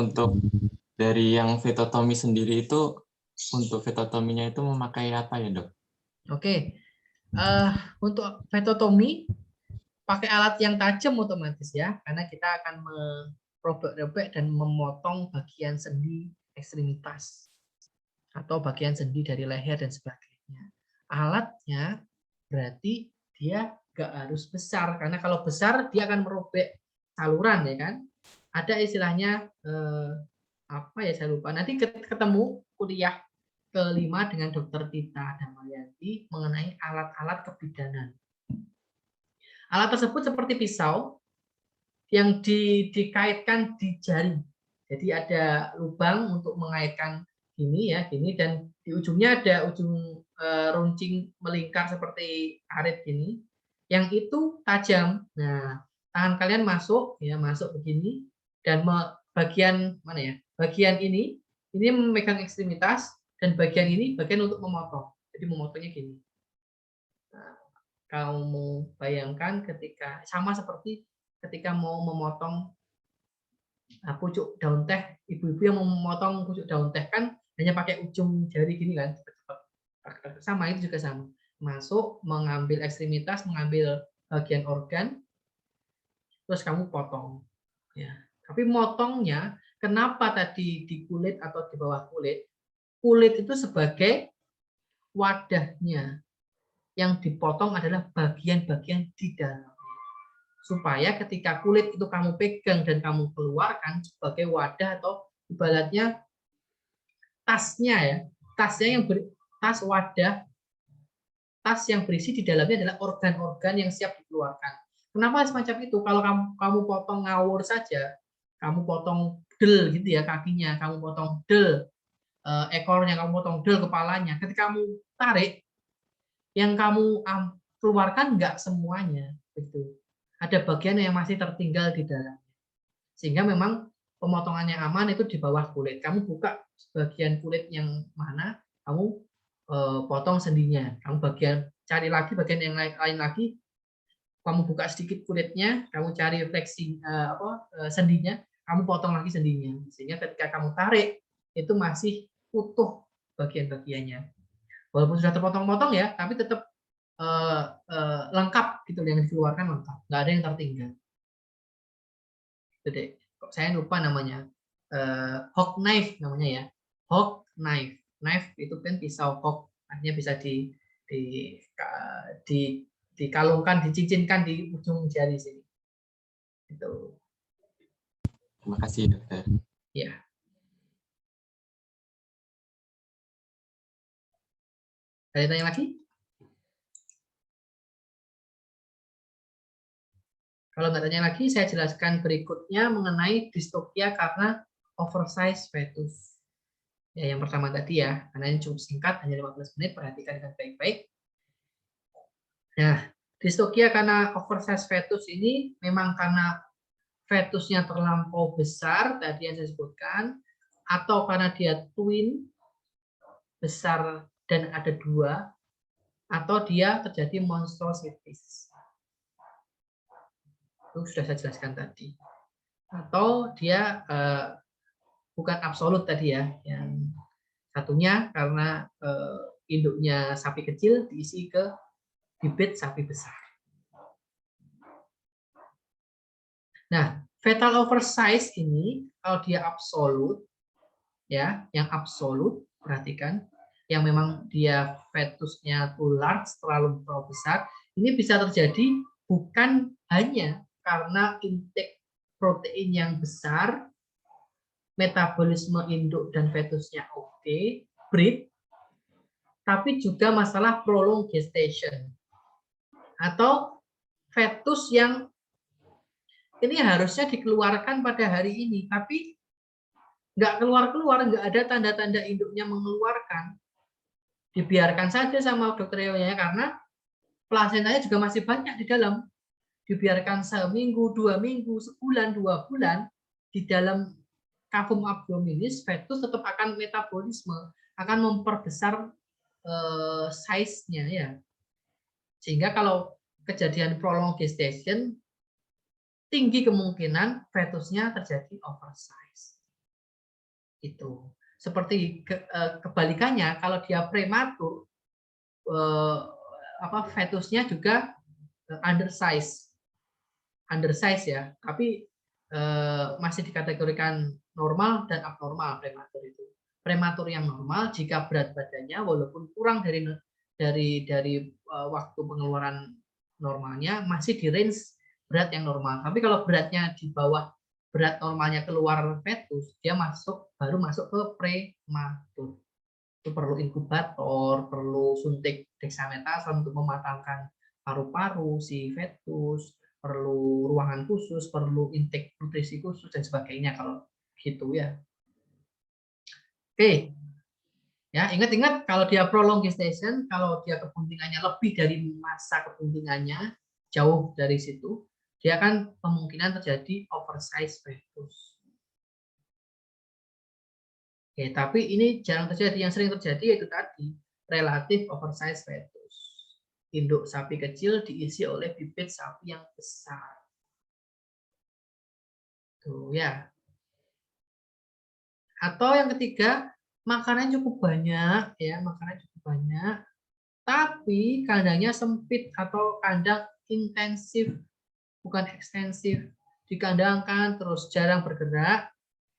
Untuk dari yang vetotomi sendiri itu, untuk vetotominya itu memakai apa ya dok? Oke. Untuk vetotomi pakai alat yang tajam otomatis ya, karena kita akan merobek-robek dan memotong bagian sendi ekstremitas atau bagian sendi dari leher dan sebagainya. Alatnya berarti dia nggak harus besar, karena kalau besar dia akan merobek saluran ya kan. Ada istilahnya apa ya saya lupa. Nanti ketemu kuliah kelima dengan Dr. Tita Damayanti mengenai alat-alat kebidanan. Alat tersebut seperti pisau yang dikaitkan di jari. Jadi ada lubang untuk mengaitkan gini ya, gini, dan di ujungnya ada ujung runcing melingkar seperti arit gini. Yang itu tajam. Nah, tangan kalian masuk ya, masuk begini dan bagian mana ya? Bagian ini memegang ekstremitas dan bagian ini bagian untuk memotong. Jadi memotongnya gini. Nah, kamu bayangkan ketika sama seperti ketika mau memotong pucuk daun teh, ibu-ibu yang mau memotong pucuk daun teh kan hanya pakai ujung jari gini kan, sama itu juga sama. Masuk, mengambil ekstremitas, mengambil bagian organ, terus kamu potong. Ya. Tapi motongnya, kenapa tadi di kulit atau di bawah kulit? Kulit itu sebagai wadahnya. Yang dipotong adalah bagian-bagian di dalam. Supaya ketika kulit itu kamu pegang dan kamu keluarkan sebagai wadah atau ibaratnya tasnya ya. Tasnya yang tas wadah, tas yang berisi di dalamnya adalah organ-organ yang siap dikeluarkan. Kenapa semacam itu? Kalau kamu potong ngawur saja, kamu potong del gitu ya kakinya, kamu potong del ekornya, kamu potong del kepalanya. Ketika kamu tarik, yang kamu keluarkan nggak semuanya, gitu. Ada bagian yang masih tertinggal di dalam. Sehingga memang pemotongannya aman itu di bawah kulit. Kamu buka bagian kulit yang mana, kamu potong sendinya. Kamu cari lagi bagian yang lain lagi. Kamu buka sedikit kulitnya, kamu cari fleksi sendinya, kamu potong lagi sendinya. Sehingga ketika kamu tarik, itu masih utuh bagian-bagiannya. Walaupun sudah terpotong-potong ya, tapi tetap lengkap gitu, yang dikeluarkan lengkap, nggak ada yang tertinggal. Jadi, saya lupa namanya, hawk knife namanya ya, hawk knife. Knife itu kan pisau hawk, artinya bisa dikalungkan, dicincinkan di ujung jari sini. Itu. Terima kasih, dokter. Ya. Ada tanya lagi? Kalau nggak tanya lagi, saya jelaskan berikutnya mengenai distokia karena oversize fetus. Ya, yang pertama tadi ya, karena ini cukup singkat, hanya 15 menit, perhatikan dengan baik-baik. Nah, distokia karena oversize fetus ini memang karena fetusnya terlampau besar, tadi yang saya sebutkan, atau karena dia twin, besar dan ada 2, atau dia terjadi monstrositis. Itu sudah saya jelaskan tadi. Atau dia bukan absolut tadi ya, yang satunya karena induknya sapi kecil diisi ke bibit sapi besar. Nah, fetal oversize ini kalau dia absolut, ya, yang absolut, perhatikan, yang memang dia fetusnya too large, terlalu besar, ini bisa terjadi bukan hanya karena intake protein yang besar, metabolisme induk dan fetusnya oke, breed, tapi juga masalah prolonged gestation. Atau fetus yang ini harusnya dikeluarkan pada hari ini, tapi nggak keluar-keluar, nggak ada tanda-tanda induknya mengeluarkan. Dibiarkan saja sama dokter Yonya karena plasentanya juga masih banyak di dalam. Dibiarkan seminggu, 2 minggu, sebulan, 2 bulan, di dalam cavum abdominis, fetus tetap akan metabolisme, akan memperbesar size-nya ya. Sehingga kalau kejadian prolonged gestation, tinggi kemungkinan fetusnya terjadi oversize. Itu. Seperti kebalikannya, kalau dia prematur, fetusnya juga undersize ya, tapi masih dikategorikan normal dan abnormal prematur itu. Prematur yang normal jika berat badannya walaupun kurang dari waktu pengeluaran normalnya masih di range berat yang normal. Tapi kalau beratnya di bawah berat normalnya keluar fetus, dia baru masuk ke prematur. Itu perlu inkubator, perlu suntik dexamethasone untuk mematangkan paru-paru si fetus, perlu ruangan khusus, perlu intake nutrisi khusus dan sebagainya kalau gitu ya. Oke. Ya, ingat-ingat kalau dia prolonged gestation, kalau dia kebuntingannya lebih dari masa kebuntingannya, jauh dari situ, dia akan kemungkinan terjadi oversize fetus. Oke, tapi ini jarang terjadi. Yang sering terjadi yaitu tadi relatif oversize fetus. Induk sapi kecil diisi oleh bibit sapi yang besar. Tuh ya. Atau yang ketiga, makanan cukup banyak ya, makanan cukup banyak, tapi kandangnya sempit atau kandang intensif, bukan ekstensif. Dikandangkan terus jarang bergerak,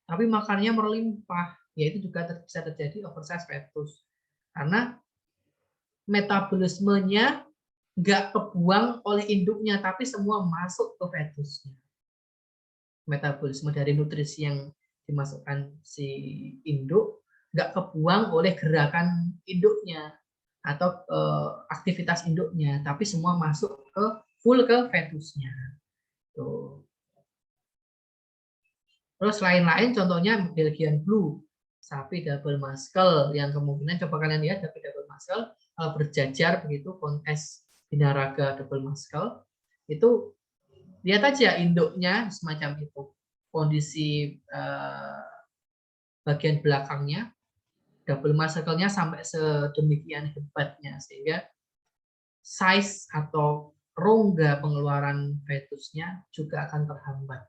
tapi makannya berlimpah, yaitu juga bisa terjadi oversize fetus. Karena metabolismenya nggak kebuang oleh induknya, tapi semua masuk ke fetusnya. Metabolisme dari nutrisi yang dimasukkan si induk nggak kebuang oleh gerakan induknya atau aktivitas induknya, tapi semua masuk ke full ke fetusnya. Tuh. Terus lain-lain contohnya Belgian Blue, sapi double muscle yang kemungkinan coba kalian lihat sapi double muscle kalau berjajar begitu kontes binaraga double muscle itu lihat aja induknya semacam itu. Kondisi bagian belakangnya, double muscle-nya sampai sedemikian hebatnya sehingga size atau rongga pengeluaran fetusnya juga akan terhambat.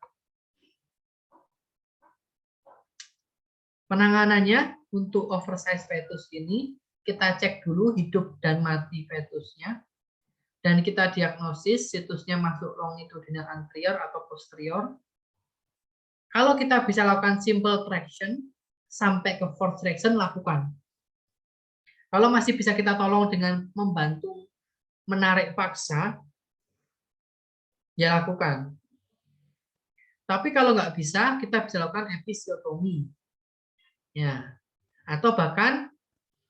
Penanganannya untuk oversize fetus ini kita cek dulu hidup dan mati fetusnya dan kita diagnosis situsnya masuk longitudinal anterior atau posterior. Kalau kita bisa lakukan simple traction sampai ke force traction, lakukan. Kalau masih bisa kita tolong dengan membantu menarik paksa, ya lakukan. Tapi kalau nggak bisa, kita bisa lakukan episiotomi. Ya. Atau bahkan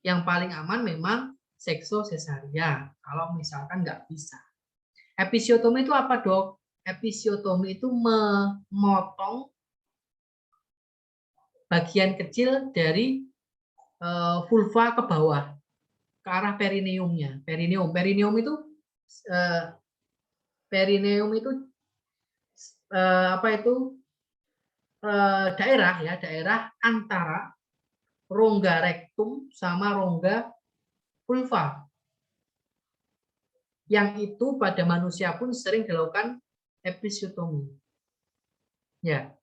yang paling aman memang seksosesaria, kalau misalkan nggak bisa. Episiotomi itu apa, Dok? Episiotomi itu memotong bagian kecil dari vulva ke bawah ke arah perineumnya. Perineum itu apa itu? Daerah antara rongga rektum sama rongga vulva. Yang itu pada manusia pun sering dilakukan episiotomi. Ya,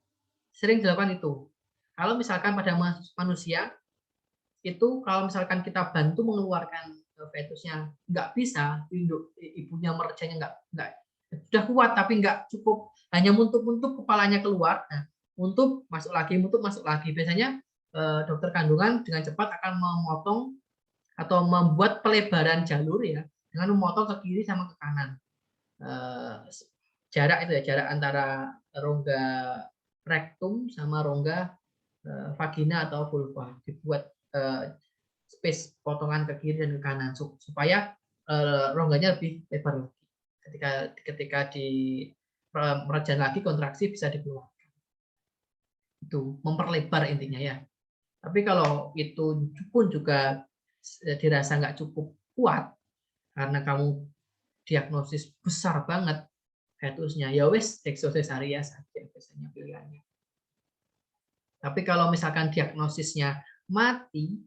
sering dilakukan itu. Kalau misalkan pada manusia itu kalau misalkan kita bantu mengeluarkan fetusnya nggak bisa, ibunya merjanya nggak sudah kuat tapi nggak cukup, hanya muntuk-muntuk kepalanya keluar, nah, muntuk masuk lagi. Biasanya dokter kandungan dengan cepat akan memotong atau membuat pelebaran jalur ya dengan memotong ke kiri sama ke kanan. Jarak itu ya, jarak antara rongga rektum sama rongga vagina atau vulva, dibuat space potongan ke kiri dan ke kanan supaya rongganya lebih lebar lagi. Ketika di merajaan lagi kontraksi bisa dikeluarkan. Itu memperlebar intinya ya. Tapi kalau itu pun juga dirasa nggak cukup kuat karena kamu diagnosis besar banget fetusnya, ya wes seksosesaria saja biasanya pilihannya. Tapi kalau misalkan diagnosisnya mati,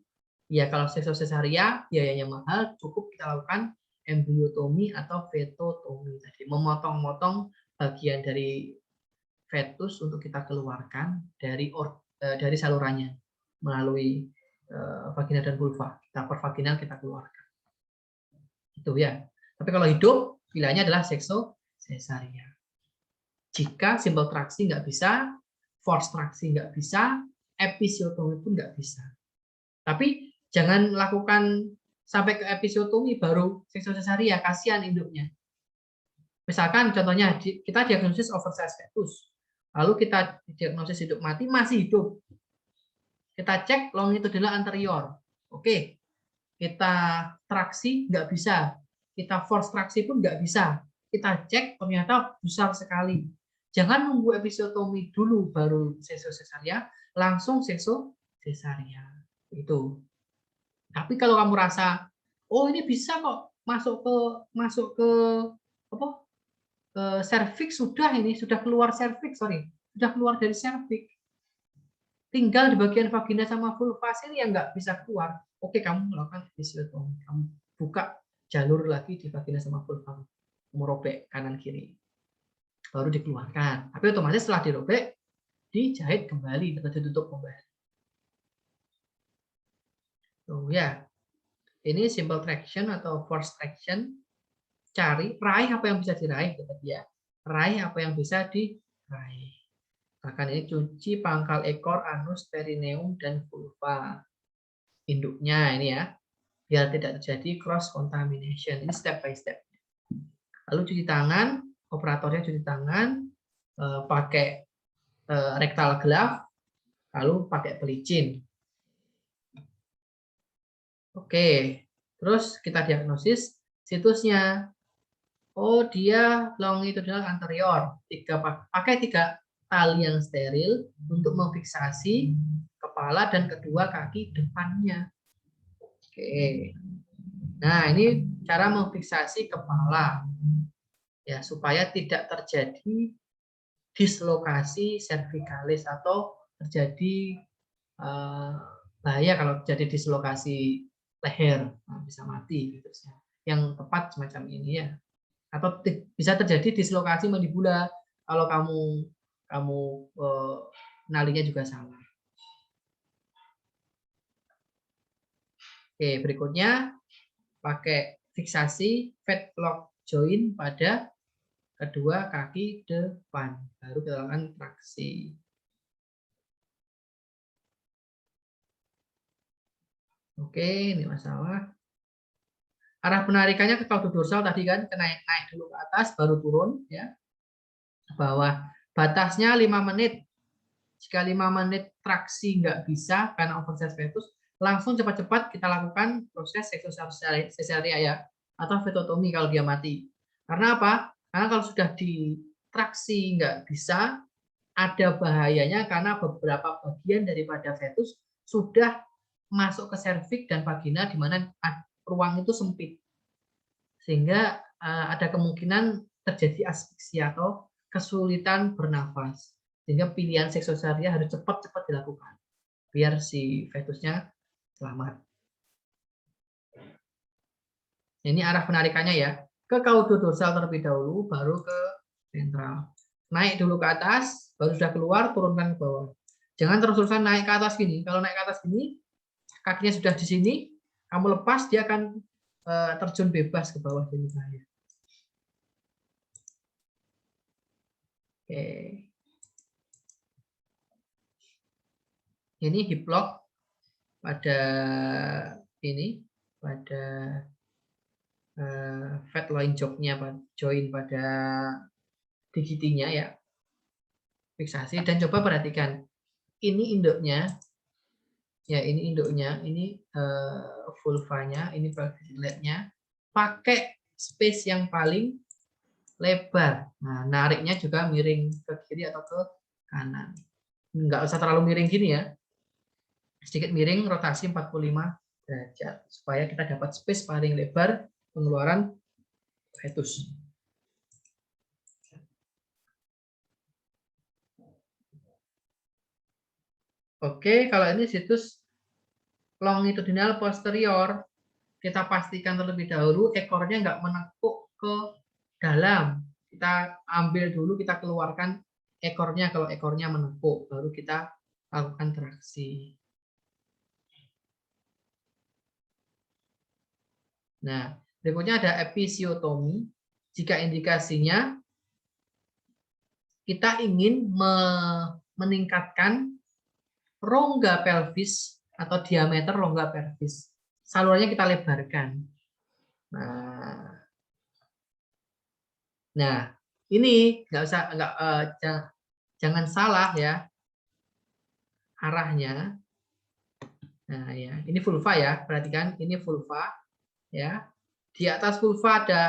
ya kalau seksosesaria biayanya mahal, cukup kita lakukan embriotomi atau fetotomi tadi, memotong-motong bagian dari fetus untuk kita keluarkan dari salurannya melalui vagina dan vulva. Kita pervaginal kita keluarkan. Itu ya. Tapi kalau hidup pilihannya adalah seksosesaria. Jika simple traksi nggak bisa, force traksi nggak bisa, episiotomi pun nggak bisa. Tapi jangan lakukan sampai ke episiotomi baru seksosesaria, kasihan induknya. Misalkan contohnya kita diagnosis oversize fetus, lalu kita diagnosis hidup mati, masih hidup. Kita cek longitudinal anterior. Oke, kita traksi nggak bisa, kita force traksi pun nggak bisa. Kita cek ternyata besar sekali. Jangan nunggu episiotomi dulu baru seksosesaria, langsung seksosesaria. Itu. Tapi kalau kamu rasa, oh ini bisa kok masuk ke apa? Serviks sudah keluar serviks, sudah keluar dari serviks. tinggal di bagian vagina sama vulva sini yang nggak bisa keluar. Oke, kamu melakukan episiotomi. Kamu buka jalur lagi di vagina sama vulva. Merobek kanan kiri. Baru dikeluarkan. Tapi otomatis setelah dirobek, dijahit kembali atau ditutup kembali. Tuh ya. Ini simple traction atau force traction. Raih apa yang bisa diraih, ya. Raih apa yang bisa diraih. Bahkan ini cuci pangkal ekor, anus, perineum, dan vulva. Induknya ini ya. Biar tidak terjadi cross contamination. Ini step by step. Lalu cuci tangan, operatornya cuci tangan, pakai rectal glove, lalu pakai pelicin. Oke, terus kita diagnosis situsnya. Oh, dia longitudinal anterior. Pakai 3 tali yang steril untuk memfiksasi kepala dan kedua kaki depannya. Oke. Nah, ini cara memfiksasi kepala. Ya, supaya tidak terjadi dislokasi cervicalis atau terjadi bahaya kalau terjadi dislokasi leher, bisa mati gitu. Yang tepat semacam ini ya. Atau bisa terjadi dislokasi mandibula kalau kamu nalinya juga salah. Oke, berikutnya pakai fiksasi fetlock joint pada kedua kaki depan, baru kita lakukan traksi. Oke, ini masalah. Arah penarikannya ke caudodorsal tadi kan, naik dulu ke atas, baru turun ya. Ke bawah. Batasnya 5 menit. Jika 5 menit traksi nggak bisa karena oversize fetus, langsung cepat-cepat kita lakukan proses seksualia ya, atau fetotomi kalau dia mati. Karena apa? Karena kalau sudah ditraksi nggak bisa, ada bahayanya karena beberapa bagian daripada fetus sudah masuk ke serviks dan vagina di mana ruang itu sempit. Sehingga ada kemungkinan terjadi asfiksia atau kesulitan bernafas. Sehingga pilihan seksualia harus cepat-cepat dilakukan biar si fetusnya selamat. Ini arah penarikannya ya. Ke caudodorsal terlebih dahulu, baru ke ventral. Naik dulu ke atas, baru sudah keluar, turunkan ke bawah. Jangan terus-terusan naik ke atas gini. Kalau naik ke atas gini, kakinya sudah di sini, kamu lepas, dia akan terjun bebas ke bawah sini. Oke. Ini hip lock pada ini, pada fat loin joint pada digitinya ya, fiksasi dan coba perhatikan ini induknya ya, ini induknya, ini vulvanya, ini pelvic pakai space yang paling lebar. Nah, nariknya juga miring ke kiri atau ke kanan, nggak usah terlalu miring gini ya, sedikit miring, rotasi 45 derajat supaya kita dapat space paling lebar pengeluaran fetus. Oke, kalau ini situs longitudinal posterior, kita pastikan terlebih dahulu ekornya nggak menekuk ke dalam. Kita ambil dulu, kita keluarkan ekornya. Kalau ekornya menekuk, baru kita lakukan traksi. Nah, berikutnya ada episiotomi. Jika indikasinya kita ingin meningkatkan rongga pelvis atau diameter rongga pelvis, salurannya kita lebarkan. Nah, ini jangan salah ya arahnya. Nah ya, ini vulva ya, perhatikan ini vulva ya. Di atas vulva ada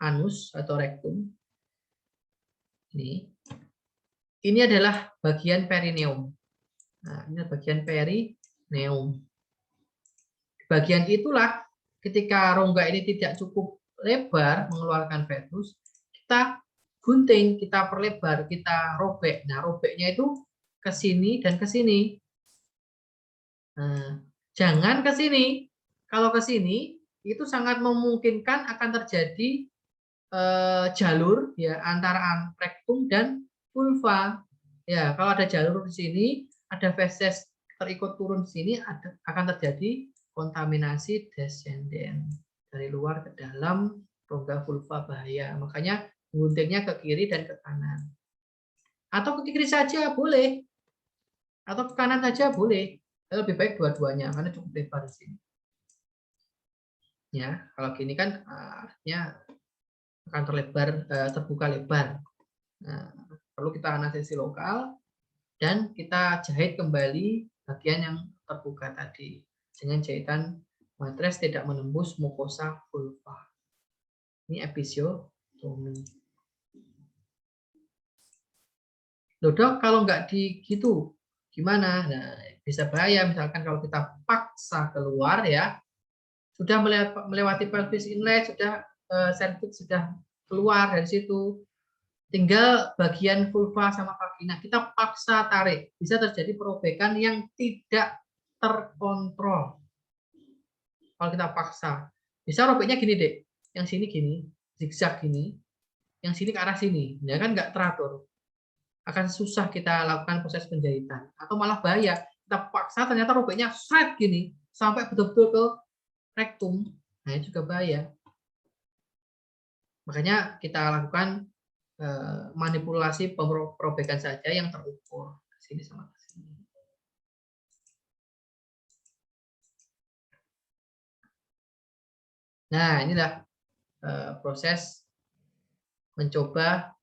anus atau rektum. Ini adalah bagian perineum. Nah, ini bagian perineum. Bagian itulah ketika rongga ini tidak cukup lebar mengeluarkan fetus, kita gunting, kita perlebar, kita robek. Nah, robeknya itu ke sini dan ke sini. Nah, jangan ke sini. Kalau ke sini itu sangat memungkinkan akan terjadi jalur ya antara rektum dan vulva. Ya, kalau ada jalur di sini, ada feses terikut turun di sini, akan terjadi kontaminasi descendant dari luar ke dalam rongga vulva, bahaya. Makanya guntingnya ke kiri dan ke kanan. Atau ke kiri saja boleh. Atau ke kanan saja boleh. Lebih baik dua-duanya karena cukup lebar di sini. Ya, kalau gini kan artinya akan terbuka lebar. Nah, perlu kita anestesi lokal dan kita jahit kembali bagian yang terbuka tadi dengan jahitan matres tidak menembus mukosa vulva. Ini episiotomi. Loh dok, kalau nggak gitu gimana? Nah, bisa bahaya misalkan kalau kita paksa keluar ya, sudah melewati pelvis inlet, sudah cervix sudah keluar dari situ, tinggal bagian vulva sama vagina kita paksa tarik, bisa terjadi perobekan yang tidak terkontrol. Kalau kita paksa, bisa robeknya gini deh, yang sini gini, zigzag gini, yang sini ke arah sini, ya kan nggak teratur. Akan susah kita lakukan proses penjahitan, atau malah bahaya, kita paksa ternyata robeknya shred gini, sampai betul-betul ke rektum, nah itu juga bahaya. Makanya kita lakukan manipulasi perobekan saja yang terukur ke sini sama ke sini. Nah, inilah proses mencoba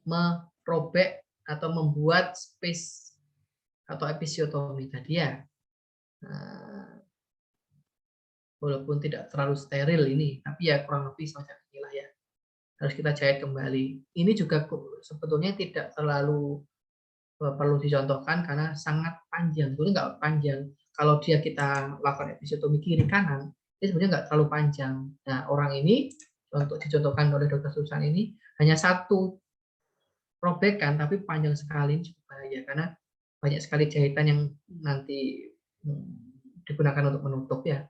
merobek atau membuat space atau episiotomi tadi ya. Walaupun tidak terlalu steril ini, tapi ya kurang lebih semacam inilah ya. Harus kita jahit kembali. Ini juga sebetulnya tidak terlalu perlu dicontohkan karena sangat panjang. Sebenarnya nggak panjang. Kalau kita lakukan episiotomi kiri kanan, ini sebenarnya nggak terlalu panjang. Nah, orang ini untuk dicontohkan oleh Dr. Susan ini hanya satu robekan, tapi panjang sekali, cukup bahaya karena banyak sekali jahitan yang nanti digunakan untuk menutup ya.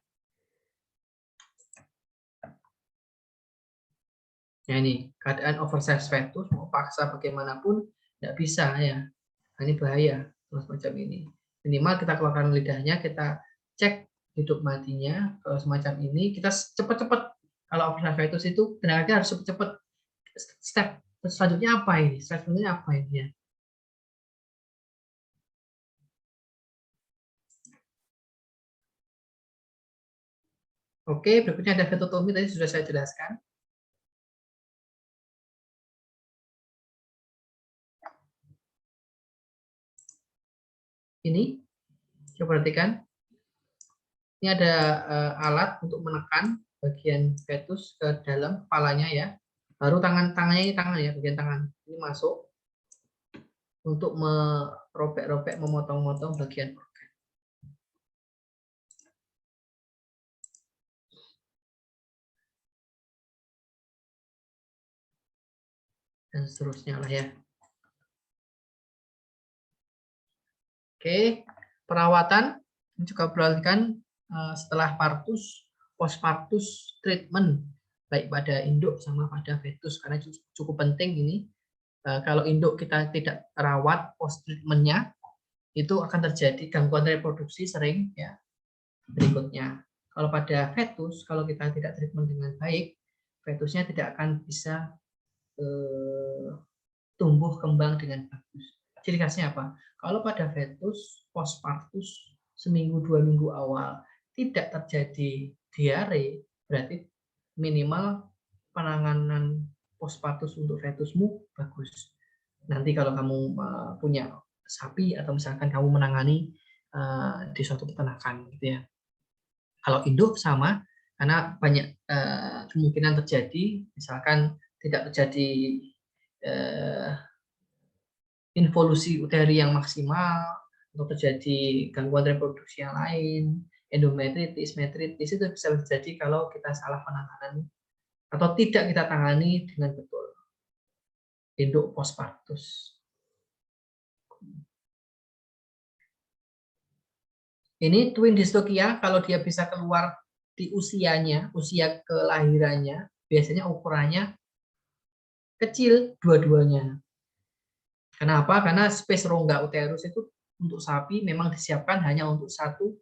Ya ini keadaan oversize fetus mau paksa bagaimanapun tidak bisa ya. Nah, ini bahaya kalau semacam ini. Minimal kita keluarkan lidahnya, kita cek hidup matinya. Kalau semacam ini kita cepat-cepat. Kalau oversize fetus itu tenaga harus cepat-cepat. Step selanjutnya apa ini? Step selanjutnya apa ini ya? Oke, berikutnya ada fetotomi tadi sudah saya jelaskan. Ini, coba perhatikan. Ini ada alat untuk menekan bagian fetus ke dalam kepalanya ya. Baru tangannya ini tangan ya, bagian tangan. Ini masuk untuk merobek-robek, memotong-motong bagian organ. Dan seterusnya lah ya. Oke, perawatan ini juga perhatikan setelah partus, postpartus treatment baik pada induk sama pada fetus karena cukup penting ini. Kalau induk kita tidak rawat post treatmentnya itu akan terjadi gangguan reproduksi sering ya. Berikutnya, kalau pada fetus kalau kita tidak treatment dengan baik, fetusnya tidak akan bisa tumbuh kembang dengan bagus. Ciri khasnya apa? Kalau pada fetus postpartus seminggu 2 minggu awal tidak terjadi diare, berarti minimal penanganan postpartus untuk fetusmu bagus. Nanti kalau kamu punya sapi atau misalkan kamu menangani di suatu peternakan gitu ya. Kalau induk sama karena banyak kemungkinan terjadi, misalkan tidak terjadi involusi uteri yang maksimal, atau terjadi gangguan reproduksi yang lain, endometritis, metritis, itu bisa terjadi kalau kita salah penanganan atau tidak kita tangani dengan betul. Induk postpartus. Ini twin dystocia kalau dia bisa keluar di usianya, usia kelahirannya, biasanya ukurannya kecil dua-duanya. Kenapa? Karena space rongga uterus itu untuk sapi memang disiapkan hanya untuk satu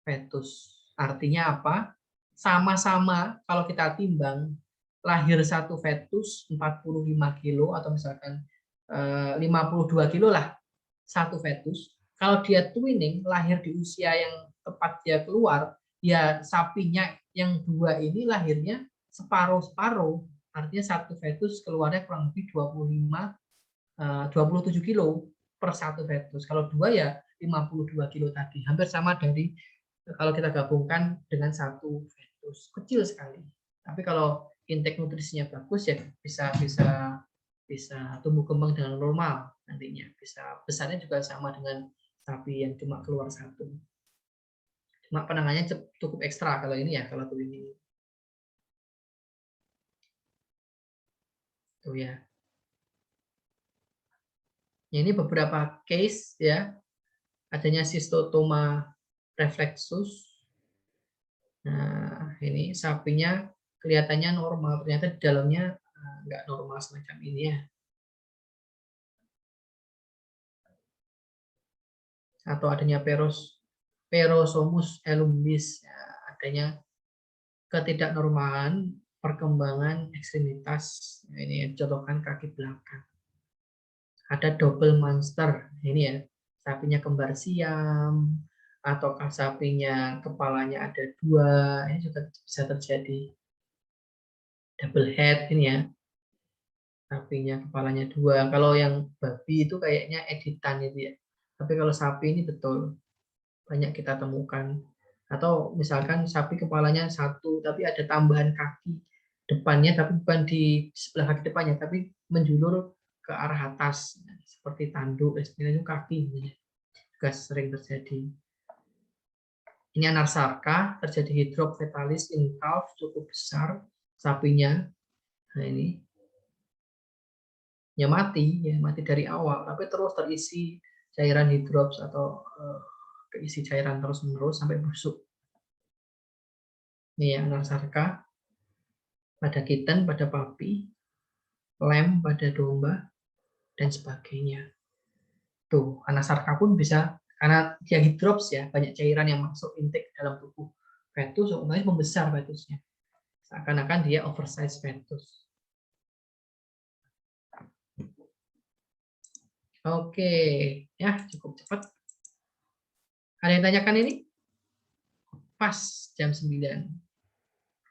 fetus. Artinya apa? Sama-sama kalau kita timbang lahir satu fetus 45 kilo atau misalkan 52 kilo lah satu fetus. Kalau dia twinning lahir di usia yang tepat dia keluar, ya sapinya yang dua ini lahirnya separuh-separuh. Artinya satu fetus keluarnya kurang lebih 27 kilo per satu fetus. Kalau dua ya 52 kilo tadi. Hampir sama dari kalau kita gabungkan dengan satu fetus. Kecil sekali. Tapi kalau intake nutrisinya bagus ya bisa tumbuh kembang dengan normal nantinya. Bisa besarnya juga sama dengan sapi yang cuma keluar satu. Cuma penanganannya cukup ekstra kalau ini ya, kalau tuh ini. Tuh ya. Ini beberapa case ya. Adanya Cystotoma reflexus. Nah, ini sapinya kelihatannya normal, ternyata di dalamnya nggak normal semacam ini ya. Atau adanya Perosomus elumbis, ya, adanya ketidaknormalan perkembangan ekstremitas. Ini contohkan kaki belakang. Ada double monster, ini ya, sapinya kembar siam, ataukah sapinya kepalanya ada dua, ini juga bisa terjadi. Double head ini ya, sapinya kepalanya dua. Kalau yang babi itu kayaknya editan itu ya. Tapi kalau sapi ini betul banyak kita temukan. Atau misalkan sapi kepalanya satu, tapi ada tambahan kaki depannya, tapi bukan di sebelah kaki depannya, tapi menjulur ke arah atas, seperti tanduk, itu kaki. Juga sering terjadi. Ini anarsarka, terjadi hidrop fetalis in calf, cukup besar sapinya. Nah ini ya mati dari awal, tapi terus terisi cairan hidrops atau keisi cairan terus-menerus sampai busuk. Ini ya anarsarka pada kitten, pada papi, lamb pada domba, dan sebagainya. Tuh, anarsarka pun bisa karena dia hidrops ya, banyak cairan yang masuk intake dalam tubuh fetus, otomatis membesar fetusnya. Seakan-akan dia oversize fetus. Oke, ya cukup cepat. Ada yang tanyakan ini? Pas jam 9.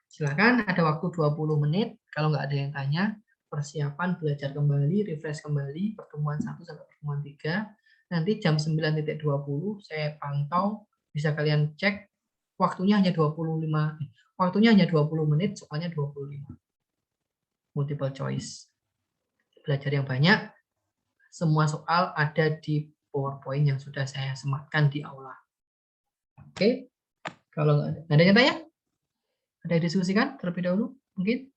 Silakan, ada waktu 20 menit. Kalau nggak ada yang tanya, persiapan belajar kembali, refresh kembali, pertemuan 1 sampai pertemuan 3. Nanti jam 9.20 saya pantau, bisa kalian cek, waktunya hanya 20 menit, soalnya 25. Multiple choice. Belajar yang banyak, semua soal ada di PowerPoint yang sudah saya sematkan di aula. Oke, kalau nggak ada yang tanya, ada yang diskusikan terlebih dahulu mungkin.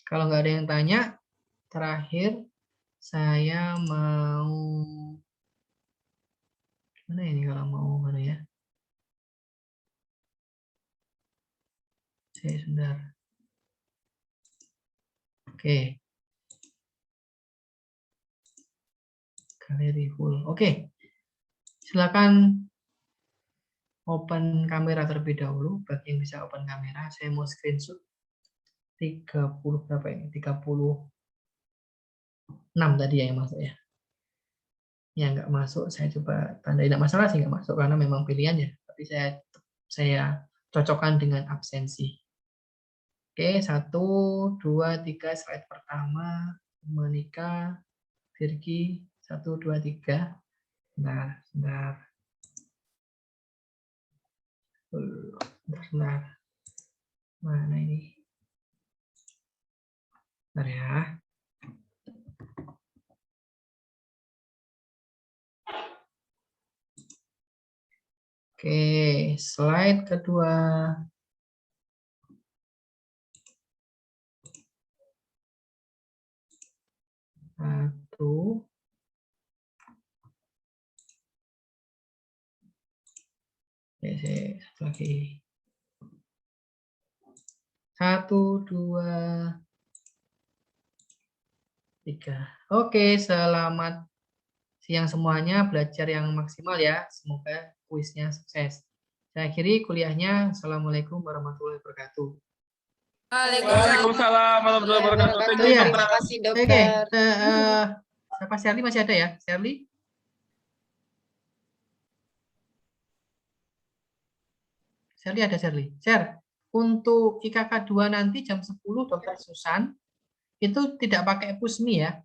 Kalau nggak ada yang tanya, terakhir saya mau mana ini kalau mau mana ya? Saya sebentar. Oke. Galeri full. Oke. Silakan open kamera terlebih dahulu. Bagi yang bisa open kamera, saya mau screenshot 30 berapa ini? 36 tadi ya yang masuk ya. Yang nggak masuk saya coba tandai, tidak masalah sih nggak masuk karena memang pilihan ya. Tapi saya cocokkan dengan absensi. Oke, 1, 2, 3 slide pertama. Monica, Virgi, 1, 2, 3. Sebentar. Sebentar. Mana ini? Bentar ya. Oke, slide kedua. Satu. Oke, satu lagi. 1, 2, 3. Oke, selamat siang semuanya. Belajar yang maksimal ya. Semoga kuisnya sukses. Saya akhiri kuliahnya. Assalamualaikum warahmatullahi wabarakatuh. Waalaikumsalam warahmatullahi wabarakatuh. Thank you, Iya. Dokter. Oke, siapa Sherly masih ada ya? Sherly? Sherly ada Sherly. Share. Untuk IKK 2 nanti jam 10 Dokter Susan itu tidak pakai pusmi ya.